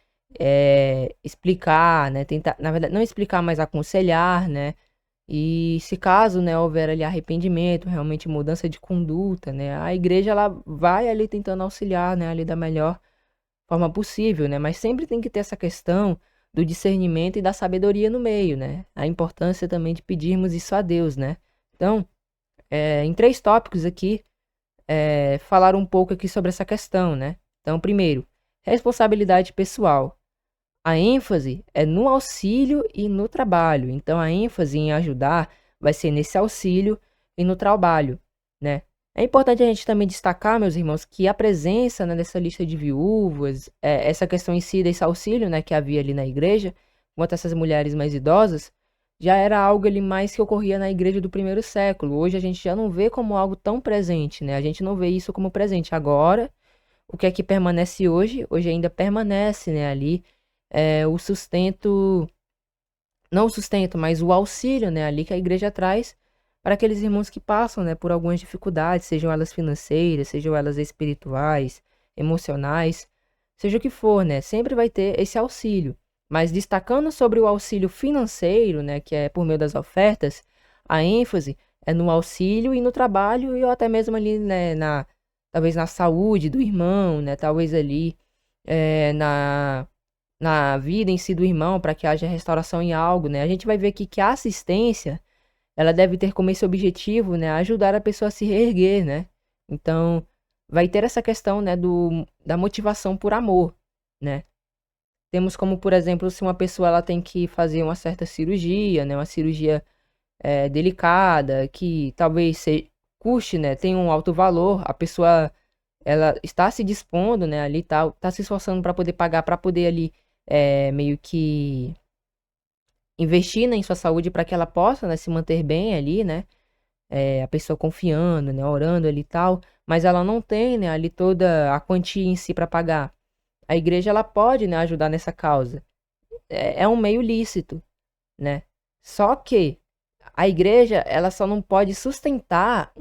A: explicar, né, tentar, na verdade, não explicar, mas aconselhar, né, e se caso, né, houver ali arrependimento, realmente mudança de conduta, né, a igreja ela vai ali tentando auxiliar, né, ali da melhor forma possível, né, mas sempre tem que ter essa questão do discernimento e da sabedoria no meio, né, a importância também de pedirmos isso a Deus, né. Então, em 3 tópicos aqui, falar um pouco aqui sobre essa questão, né. Então, primeiro, responsabilidade pessoal. A ênfase é no auxílio e no trabalho. Então, a ênfase em ajudar vai ser nesse auxílio e no trabalho, né? É importante a gente também destacar, meus irmãos, que a presença, né, dessa lista de viúvas, essa questão em si desse auxílio, né, que havia ali na igreja, quanto a essas mulheres mais idosas, já era algo ali mais que ocorria na igreja do primeiro século. Hoje a gente já não vê como algo tão presente, né? A gente não vê isso como presente. Agora, o que é que permanece hoje? Hoje ainda permanece, né, ali o sustento, não o sustento, mas o auxílio, né, ali que a igreja traz para aqueles irmãos que passam, né, por algumas dificuldades, sejam elas financeiras, sejam elas espirituais, emocionais, seja o que for, né, sempre vai ter esse auxílio. Mas destacando sobre o auxílio financeiro, né, que é por meio das ofertas, a ênfase é no auxílio e no trabalho e ou até mesmo ali, né, talvez na saúde do irmão, né, talvez ali na vida em si do irmão, para que haja restauração em algo, né. A gente vai ver aqui que a assistência, ela deve ter como esse objetivo, né, ajudar a pessoa a se reerguer, né. Então, vai ter essa questão, né, da motivação por amor, né. Temos como, por exemplo, se uma pessoa ela tem que fazer uma certa cirurgia, né, uma cirurgia, delicada, que talvez custe, né, tenha um alto valor, a pessoa ela está se dispondo, né, ali, tal, tá se esforçando para poder pagar, para poder ali, meio que investir, né, em sua saúde para que ela possa, né, se manter bem ali, né, a pessoa confiando, né, orando ali e tal, mas ela não tem, né, ali toda a quantia em si para pagar. A igreja ela pode, né, ajudar nessa causa. É um meio lícito, né. Só que a igreja, ela só não pode sustentar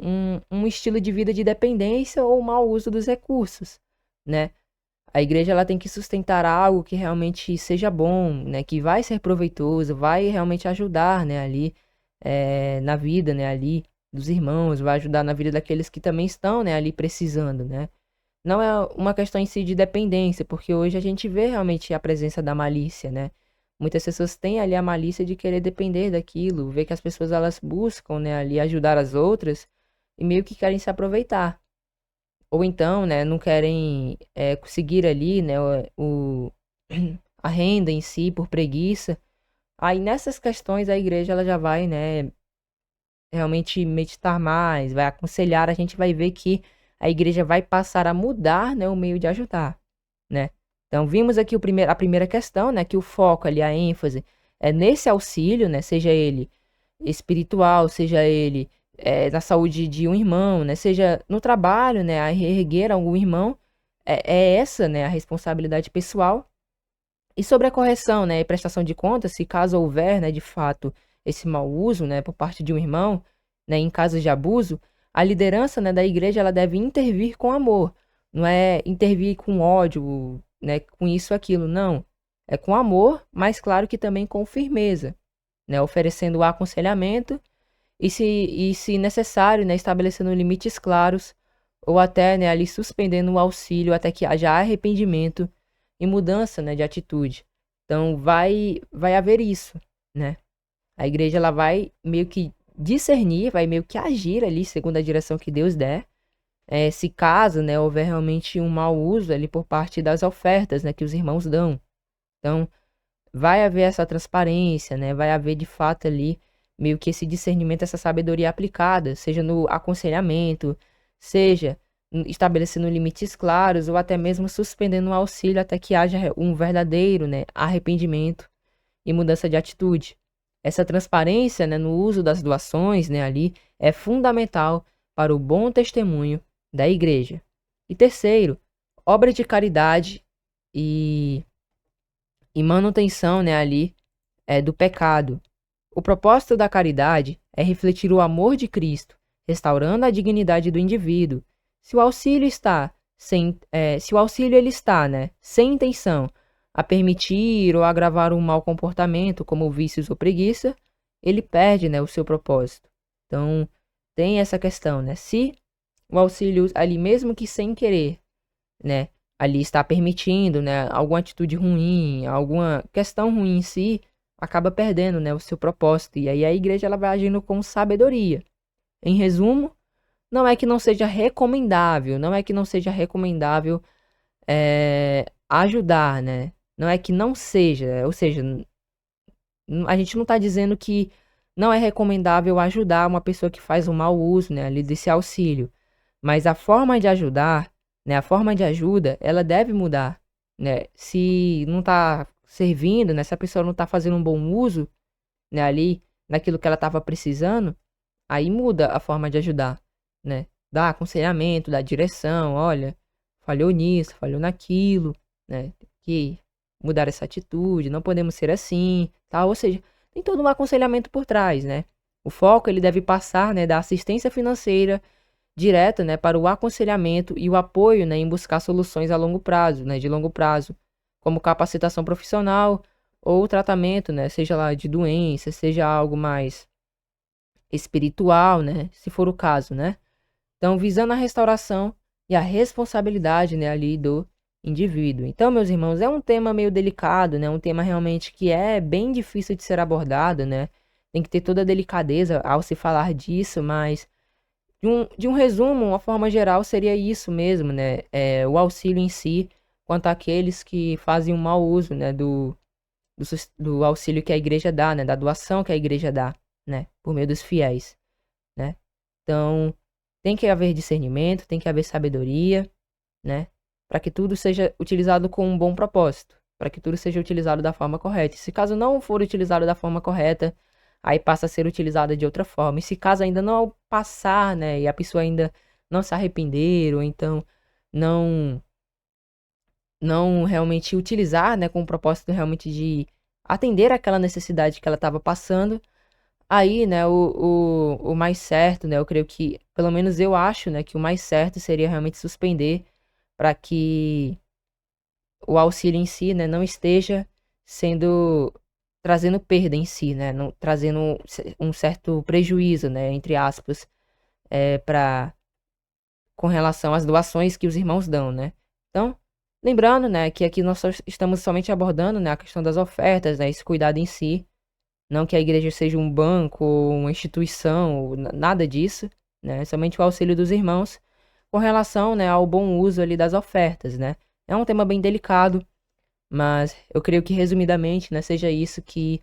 A: um estilo de vida de dependência ou mau uso dos recursos, né. A igreja ela tem que sustentar algo que realmente seja bom, né, que vai ser proveitoso, vai realmente ajudar, né, ali, na vida, né, ali dos irmãos, vai ajudar na vida daqueles que também estão, né, ali precisando, né. Não é uma questão em si de dependência, porque hoje a gente vê realmente a presença da malícia, né, muitas pessoas têm ali a malícia de querer depender daquilo, ver que as pessoas elas buscam, né, ali ajudar as outras e meio que querem se aproveitar. Ou então, né, não querem conseguir ali, né, a renda em si por preguiça. Aí nessas questões a igreja ela já vai, né, realmente meditar mais, vai aconselhar, a gente vai ver que a igreja vai passar a mudar, né, o meio de ajudar, né? Então vimos aqui a primeira questão, né, que o foco ali, a ênfase é nesse auxílio, né, seja ele espiritual, seja ele na saúde de um irmão, né, seja no trabalho, né, a reerguer algum irmão, é essa, né, a responsabilidade pessoal. E sobre a correção, né, e prestação de contas, se caso houver, né, de fato, esse mau uso, né, por parte de um irmão, né, em casos de abuso, a liderança, né, da igreja ela deve intervir com amor, não é intervir com ódio, né, com isso aquilo, não. É com amor, mas claro que também com firmeza, né, oferecendo o aconselhamento e se necessário, né, estabelecendo limites claros ou até, né, ali suspendendo o auxílio até que haja arrependimento e mudança, né, de atitude. Então vai haver isso, né? A igreja ela vai meio que discernir, vai meio que agir ali segundo a direção que Deus der. Se caso, né, houver realmente um mau uso ali por parte das ofertas, né, que os irmãos dão. Então, vai haver essa transparência, né? Vai haver de fato ali meio que esse discernimento, essa sabedoria aplicada, seja no aconselhamento, seja estabelecendo limites claros ou até mesmo suspendendo o auxílio até que haja um verdadeiro, né, arrependimento e mudança de atitude. Essa transparência, né, no uso das doações, né, ali é fundamental para o bom testemunho da igreja. E terceiro, obra de caridade e manutenção, né, ali do pecado. O propósito da caridade é refletir o amor de Cristo, restaurando a dignidade do indivíduo. Se o auxílio está se o auxílio ele está, né, sem intenção a permitir ou agravar um mau comportamento, como vícios ou preguiça, ele perde, né, o seu propósito. Então, tem essa questão, né? Se o auxílio ali mesmo que sem querer, né, ali está permitindo, né, alguma atitude ruim, alguma questão ruim em si, acaba perdendo, né, o seu propósito. E aí a igreja ela vai agindo com sabedoria. Em resumo, não é que não seja recomendável, não é que não seja recomendável ajudar, né? Não é que não seja, ou seja, a gente não está dizendo que não é recomendável ajudar uma pessoa que faz um mau uso, né, ali desse auxílio. Mas a forma de ajudar, né, a forma de ajuda, ela deve mudar, né? Se não está servindo, né, se a pessoa não está fazendo um bom uso, né, ali naquilo que ela estava precisando, aí muda a forma de ajudar, né? Dá aconselhamento, dá direção, olha, falhou nisso, falhou naquilo, né? Tem que mudar essa atitude, não podemos ser assim, tal. Ou seja, tem todo um aconselhamento por trás, né? O foco ele deve passar, né, da assistência financeira direta, né, para o aconselhamento e o apoio, né, em buscar soluções a longo prazo, né, de longo prazo, como capacitação profissional ou tratamento, né, seja lá de doença, seja algo mais espiritual, né, se for o caso, né. Então, visando a restauração e a responsabilidade, né, ali do indivíduo. Então, meus irmãos, é um tema meio delicado, né, um tema realmente que é bem difícil de ser abordado, né. Tem que ter toda a delicadeza ao se falar disso, mas de um resumo, uma forma geral, seria isso mesmo, né? O auxílio em si, quanto àqueles que fazem um mau uso, né, do auxílio que a igreja dá, né? Da doação que a igreja dá, né? Por meio dos fiéis, né? Então, tem que haver discernimento, tem que haver sabedoria, né? Para que tudo seja utilizado com um bom propósito, para que tudo seja utilizado da forma correta. E se caso não for utilizado da forma correta, aí passa a ser utilizada de outra forma. E se caso ainda não passar, né, e a pessoa ainda não se arrepender, ou então não não realmente utilizar, né, com o propósito realmente de atender aquela necessidade que ela estava passando, aí, né, o mais certo, né, eu creio que, pelo menos eu acho, né, que o mais certo seria realmente suspender para que o auxílio em si, né, não esteja sendo trazendo perda em si, né, não, trazendo um certo prejuízo, né, entre aspas, para com relação às doações que os irmãos dão, né. Então, Lembrando, né, que aqui nós estamos somente abordando, né, a questão das ofertas, né, esse cuidado em si. Não que a igreja seja um banco, uma instituição, nada disso, né? Somente o auxílio dos irmãos com relação, né, ao bom uso ali das ofertas, né? É um tema bem delicado, mas eu creio que resumidamente, né, seja isso que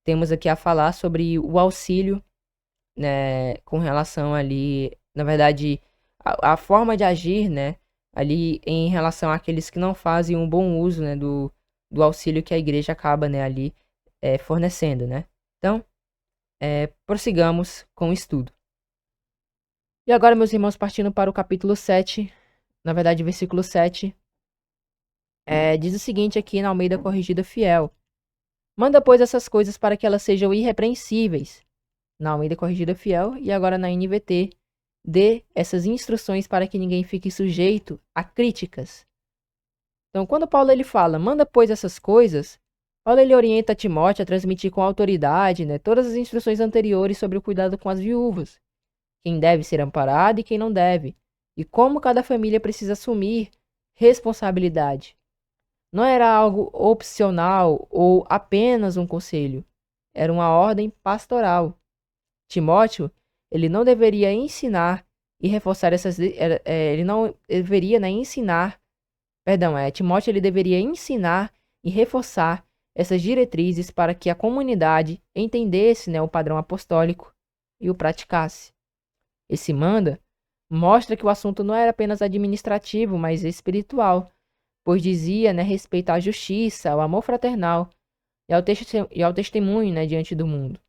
A: temos aqui a falar sobre o auxílio, né, com relação ali, na verdade, a forma de agir, né, ali em relação àqueles que não fazem um bom uso, né, do auxílio que a igreja acaba, né, ali fornecendo, né? Então, prossigamos com o estudo. E agora, meus irmãos, partindo para o capítulo 7, na verdade, versículo 7, diz o seguinte aqui na Almeida Corrigida Fiel. Manda, pois, essas coisas para que elas sejam irrepreensíveis. Na Almeida Corrigida Fiel e agora na NVT, dê essas instruções para que ninguém fique sujeito a críticas. Então, quando Paulo ele fala, manda, pois, essas coisas, Paulo ele orienta Timóteo a transmitir com autoridade, né, todas as instruções anteriores sobre o cuidado com as viúvas, quem deve ser amparado e quem não deve, e como cada família precisa assumir responsabilidade. Não era algo opcional ou apenas um conselho, era uma ordem pastoral. Timóteo, ele não deveria ensinar e reforçar ele não deveria, né, ensinar, perdão, Timóteo ele deveria ensinar e reforçar essas diretrizes para que a comunidade entendesse, né, o padrão apostólico e o praticasse. Esse manda mostra que o assunto não era apenas administrativo, mas espiritual, pois dizia, né, respeito à justiça, ao amor fraternal e ao testemunho, né, diante do mundo.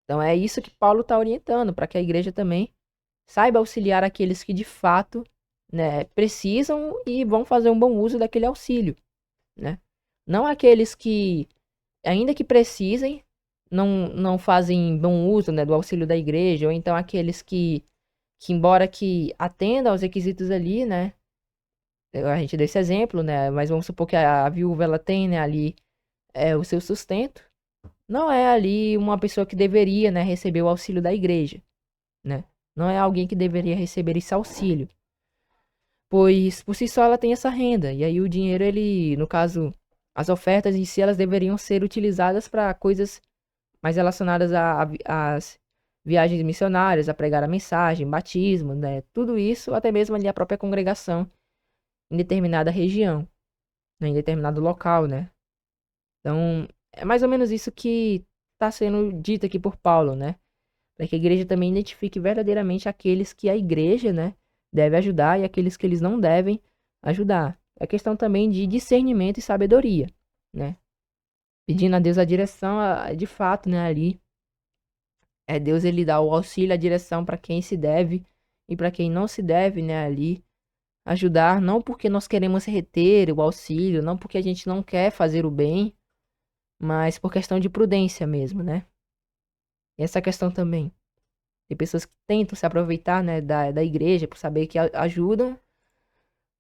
A: Então é isso que Paulo está orientando, para que a igreja também saiba auxiliar aqueles que de fato, né, precisam e vão fazer um bom uso daquele auxílio, né? Não aqueles que, ainda que precisem, não fazem bom uso, né, do auxílio da igreja, ou então aqueles que embora que atenda aos requisitos ali, né? A gente deu esse exemplo, né? Mas vamos supor que a viúva ela tem, né, ali o seu sustento. Não é ali uma pessoa que deveria, né, receber o auxílio da igreja, né? Não é alguém que deveria receber esse auxílio, pois por si só ela tem essa renda. E aí o dinheiro, ele, no caso, as ofertas em si, elas deveriam ser utilizadas para coisas mais relacionadas às viagens missionárias, a pregar a mensagem, batismo, né? Tudo isso, até mesmo ali a própria congregação em determinada região, né? Em determinado local, né? Então, é mais ou menos isso que está sendo dito aqui por Paulo, né? Para que a igreja também identifique verdadeiramente aqueles que a igreja, né, deve ajudar e aqueles que eles não devem ajudar. É questão também de discernimento e sabedoria, né? Pedindo a Deus a direção, de fato, né, ali. Deus ele dá o auxílio, a direção para quem se deve e para quem não se deve, né, ali ajudar, não porque nós queremos reter o auxílio, não porque a gente não quer fazer o bem, mas por questão de prudência mesmo, né? E essa questão também. Tem pessoas que tentam se aproveitar, né, da igreja por saber que ajudam,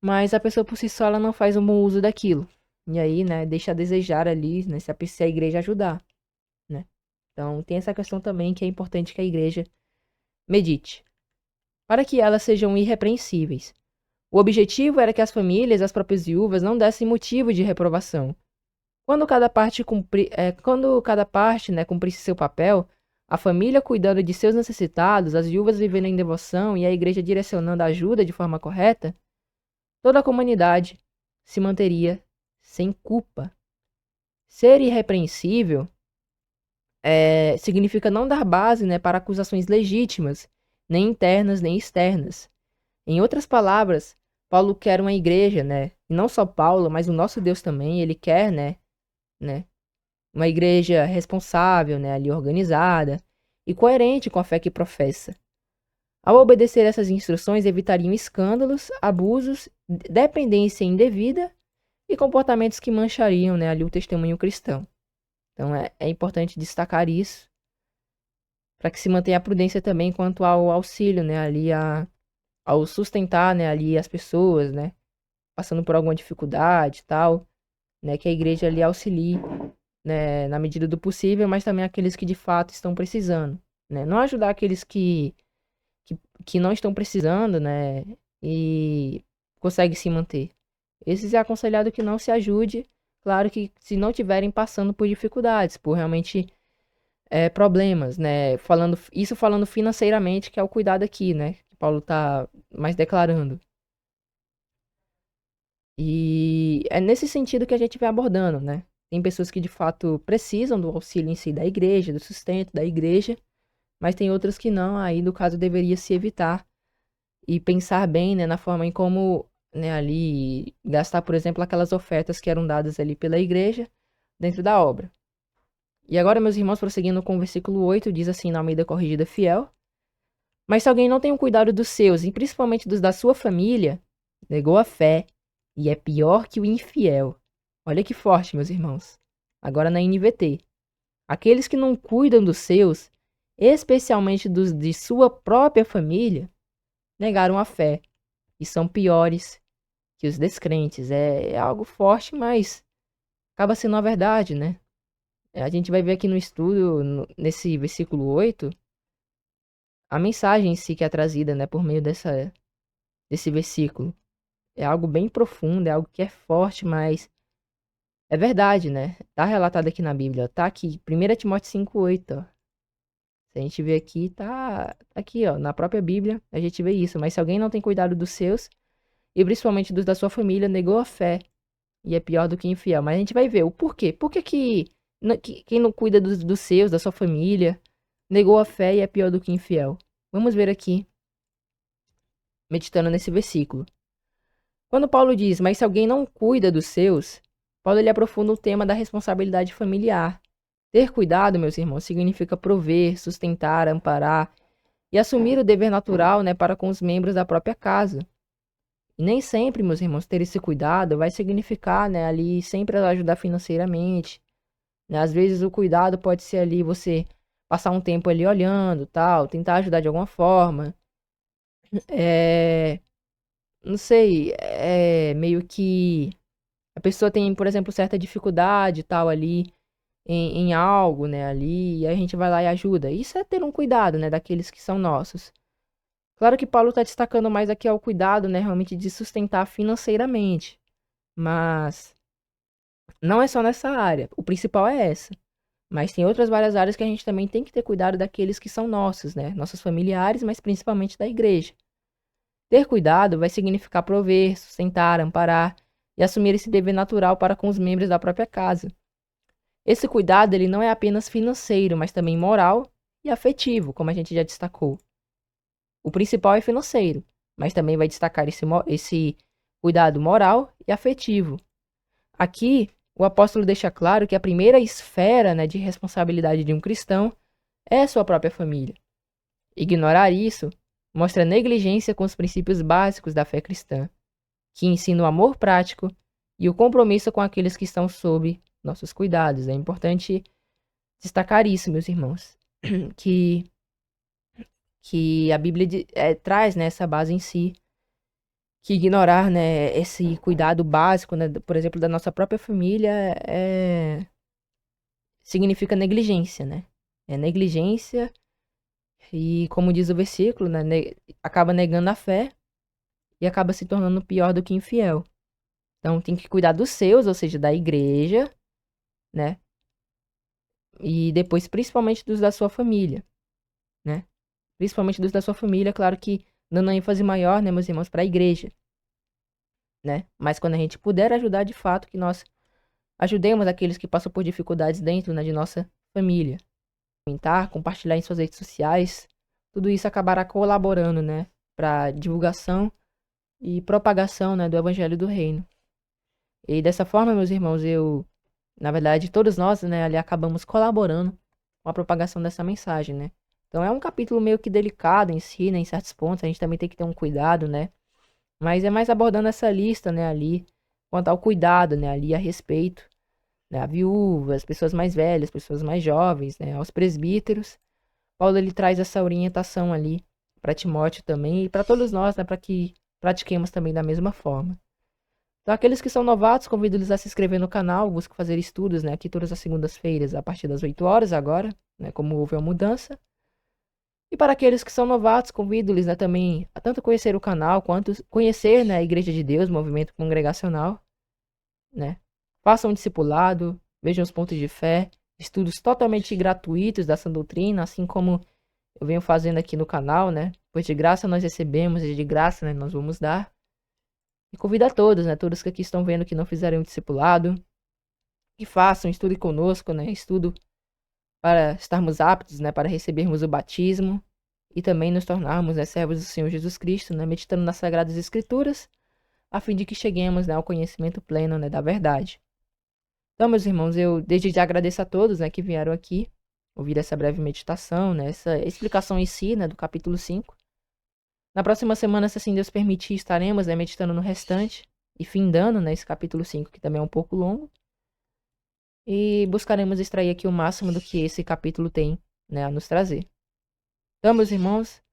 A: mas a pessoa por si só ela não faz um bom uso daquilo. E aí, né, deixa a desejar ali, né, se a igreja ajudar, né? Então, tem essa questão também que é importante que a igreja medite, para que elas sejam irrepreensíveis. O objetivo era que as famílias, as próprias viúvas, não dessem motivo de reprovação. Quando cada parte, né, cumprisse seu papel, a família cuidando de seus necessitados, as viúvas vivendo em devoção e a igreja direcionando a ajuda de forma correta, toda a comunidade se manteria sem culpa. Ser irrepreensível significa não dar base, né, para acusações legítimas, nem internas nem externas. Em outras palavras, Paulo quer uma igreja, né? E não só Paulo, mas o nosso Deus também, ele quer, né? Uma igreja responsável, né, ali organizada e coerente com a fé que professa. Ao obedecer essas instruções, evitariam escândalos, abusos, dependência indevida e comportamentos que manchariam, né, ali o testemunho cristão. Então é importante destacar isso para que se mantenha a prudência também quanto ao auxílio, né, ali ao sustentar, né, ali as pessoas, né, passando por alguma dificuldade e tal, né, que a igreja ali auxilie, né, na medida do possível, mas também aqueles que de fato estão precisando, né? Não ajudar aqueles que não estão precisando, né, e conseguem se manter. Esses é aconselhado que não se ajude, claro que se não tiverem passando por dificuldades, por realmente problemas, né? Falando financeiramente, que é o cuidado aqui, né? Que Paulo tá mais declarando. E é nesse sentido que a gente vai abordando, né? Tem pessoas que de fato precisam do auxílio em si da igreja, do sustento da igreja, mas tem outras que não, aí no caso deveria se evitar e pensar bem, né, na forma em como, né, ali gastar, por exemplo, aquelas ofertas que eram dadas ali pela igreja dentro da obra. E agora, meus irmãos, prosseguindo com o versículo 8, diz assim na Almeida Corrigida Fiel: Mas se alguém não tem o cuidado dos seus, e principalmente dos da sua família, negou a fé e é pior que o infiel. Olha que forte, meus irmãos. Agora na NVT. Aqueles que não cuidam dos seus, especialmente dos de sua própria família, negaram a fé e são piores que os descrentes. É algo forte, mas acaba sendo a verdade, né? A gente vai ver aqui no estudo, nesse versículo 8, a mensagem em si que é trazida, né, por meio desse versículo. É algo bem profundo, é algo que é forte, mas é verdade, né? Tá relatado aqui na Bíblia, tá aqui, 1 Timóteo 5:8, ó. Se a gente vê aqui, tá aqui, ó, na própria Bíblia, a gente vê isso. Mas se alguém não tem cuidado dos seus, e principalmente dos da sua família, negou a fé, e é pior do que infiel. Mas a gente vai ver o porquê. Por que quem não cuida dos seus, da sua família, negou a fé e é pior do que infiel? Vamos ver aqui, meditando nesse versículo. Quando Paulo diz, mas se alguém não cuida dos seus, Paulo ele aprofunda o tema da responsabilidade familiar. Ter cuidado, meus irmãos, significa prover, sustentar, amparar e assumir o dever natural, né, para com os membros da própria casa. E nem sempre, meus irmãos, ter esse cuidado vai significar, né, ali sempre ajudar financeiramente, né? Às vezes o cuidado pode ser ali você passar um tempo ali olhando, tal, tentar ajudar de alguma forma. É, não sei, meio que a pessoa tem, por exemplo, certa dificuldade, tal, ali em algo, né, ali, e aí a gente vai lá e ajuda. Isso é ter um cuidado, né, daqueles que são nossos. Claro que Paulo está destacando mais aqui ao cuidado, né, realmente de sustentar financeiramente, mas não é só nessa área. O principal é essa. Mas tem outras várias áreas que a gente também tem que ter cuidado daqueles que são nossos, né? Nossos familiares, mas principalmente da igreja. Ter cuidado vai significar prover, sustentar, amparar e assumir esse dever natural para com os membros da própria casa. Esse cuidado ele não é apenas financeiro, mas também moral e afetivo, como a gente já destacou. O principal é financeiro, mas também vai destacar esse cuidado moral e afetivo. Aqui, o apóstolo deixa claro que a primeira esfera, né, de responsabilidade de um cristão é a sua própria família. Ignorar isso mostra negligência com os princípios básicos da fé cristã, que ensina o amor prático e o compromisso com aqueles que estão sob nossos cuidados. É importante destacar isso, meus irmãos, que, que a Bíblia traz, né, essa base em si, que ignorar, né, esse cuidado básico, né, por exemplo, da nossa própria família, significa negligência, né? É negligência e, como diz o versículo, né, acaba negando a fé e acaba se tornando pior do que infiel. Então, tem que cuidar dos seus, ou seja, da igreja, né? E depois, principalmente dos da sua família, né? Principalmente dos da sua família, claro que dando ênfase maior, né, meus irmãos, para a igreja, né? Mas quando a gente puder ajudar de fato, que nós ajudemos aqueles que passam por dificuldades dentro, né, de nossa família. Comentar, compartilhar em suas redes sociais, tudo isso acabará colaborando, né, para divulgação e propagação, né, do Evangelho do Reino. E dessa forma, meus irmãos, na verdade, todos nós, né, ali acabamos colaborando com a propagação dessa mensagem, né. Então é um capítulo meio que delicado em si, né, em certos pontos, a gente também tem que ter um cuidado, né, mas é mais abordando essa lista, né, ali, quanto ao cuidado, né, ali a respeito, né, a viúva, as pessoas mais velhas, pessoas mais jovens, né, aos presbíteros. Paulo ele traz essa orientação ali para Timóteo também e para todos nós, né, para que pratiquemos também da mesma forma. Então, aqueles que são novatos, convido-los a se inscrever no canal, busco fazer estudos, né, aqui todas as segundas-feiras, a partir das 8 horas agora, né, como houve a mudança. E para aqueles que são novatos, convido-lhes, né, também a tanto conhecer o canal, quanto conhecer, né, a Igreja de Deus, movimento congregacional, né? Façam um discipulado, vejam os pontos de fé, estudos totalmente gratuitos da sã doutrina, assim como eu venho fazendo aqui no canal, né? Pois de graça nós recebemos e de graça, né, nós vamos dar. E convido a todos, né, todos que aqui estão vendo que não fizeram um discipulado, que façam, estudem conosco, né? Estudo para estarmos aptos, né, para recebermos o batismo e também nos tornarmos, né, servos do Senhor Jesus Cristo, né, meditando nas Sagradas Escrituras, a fim de que cheguemos, né, ao conhecimento pleno, né, da verdade. Então, meus irmãos, eu desde já agradeço a todos, né, que vieram aqui ouvir essa breve meditação, né, essa explicação em si, né, do capítulo 5. Na próxima semana, se assim Deus permitir, estaremos, né, meditando no restante e findando, né, esse capítulo 5, que também é um pouco longo. E buscaremos extrair aqui o máximo do que esse capítulo tem, né, a nos trazer. Então, meus irmãos,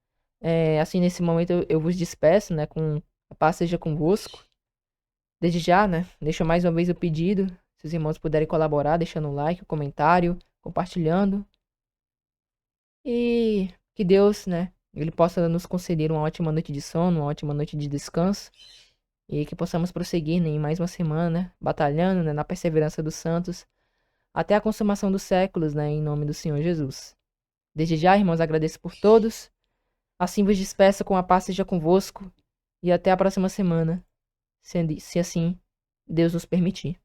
A: assim, nesse momento eu vos despeço, né, com a paz seja convosco. Desde já, né, deixo mais uma vez o pedido, se os irmãos puderem colaborar, deixando um like, um comentário, compartilhando. E que Deus, né, Ele possa nos conceder uma ótima noite de sono, uma ótima noite de descanso. E que possamos prosseguir, né, em mais uma semana, né, batalhando, né, na perseverança dos santos, até a consumação dos séculos, né, em nome do Senhor Jesus. Desde já, irmãos, agradeço por todos. Assim vos despeço, com a paz seja convosco. E até a próxima semana, se assim Deus nos permitir.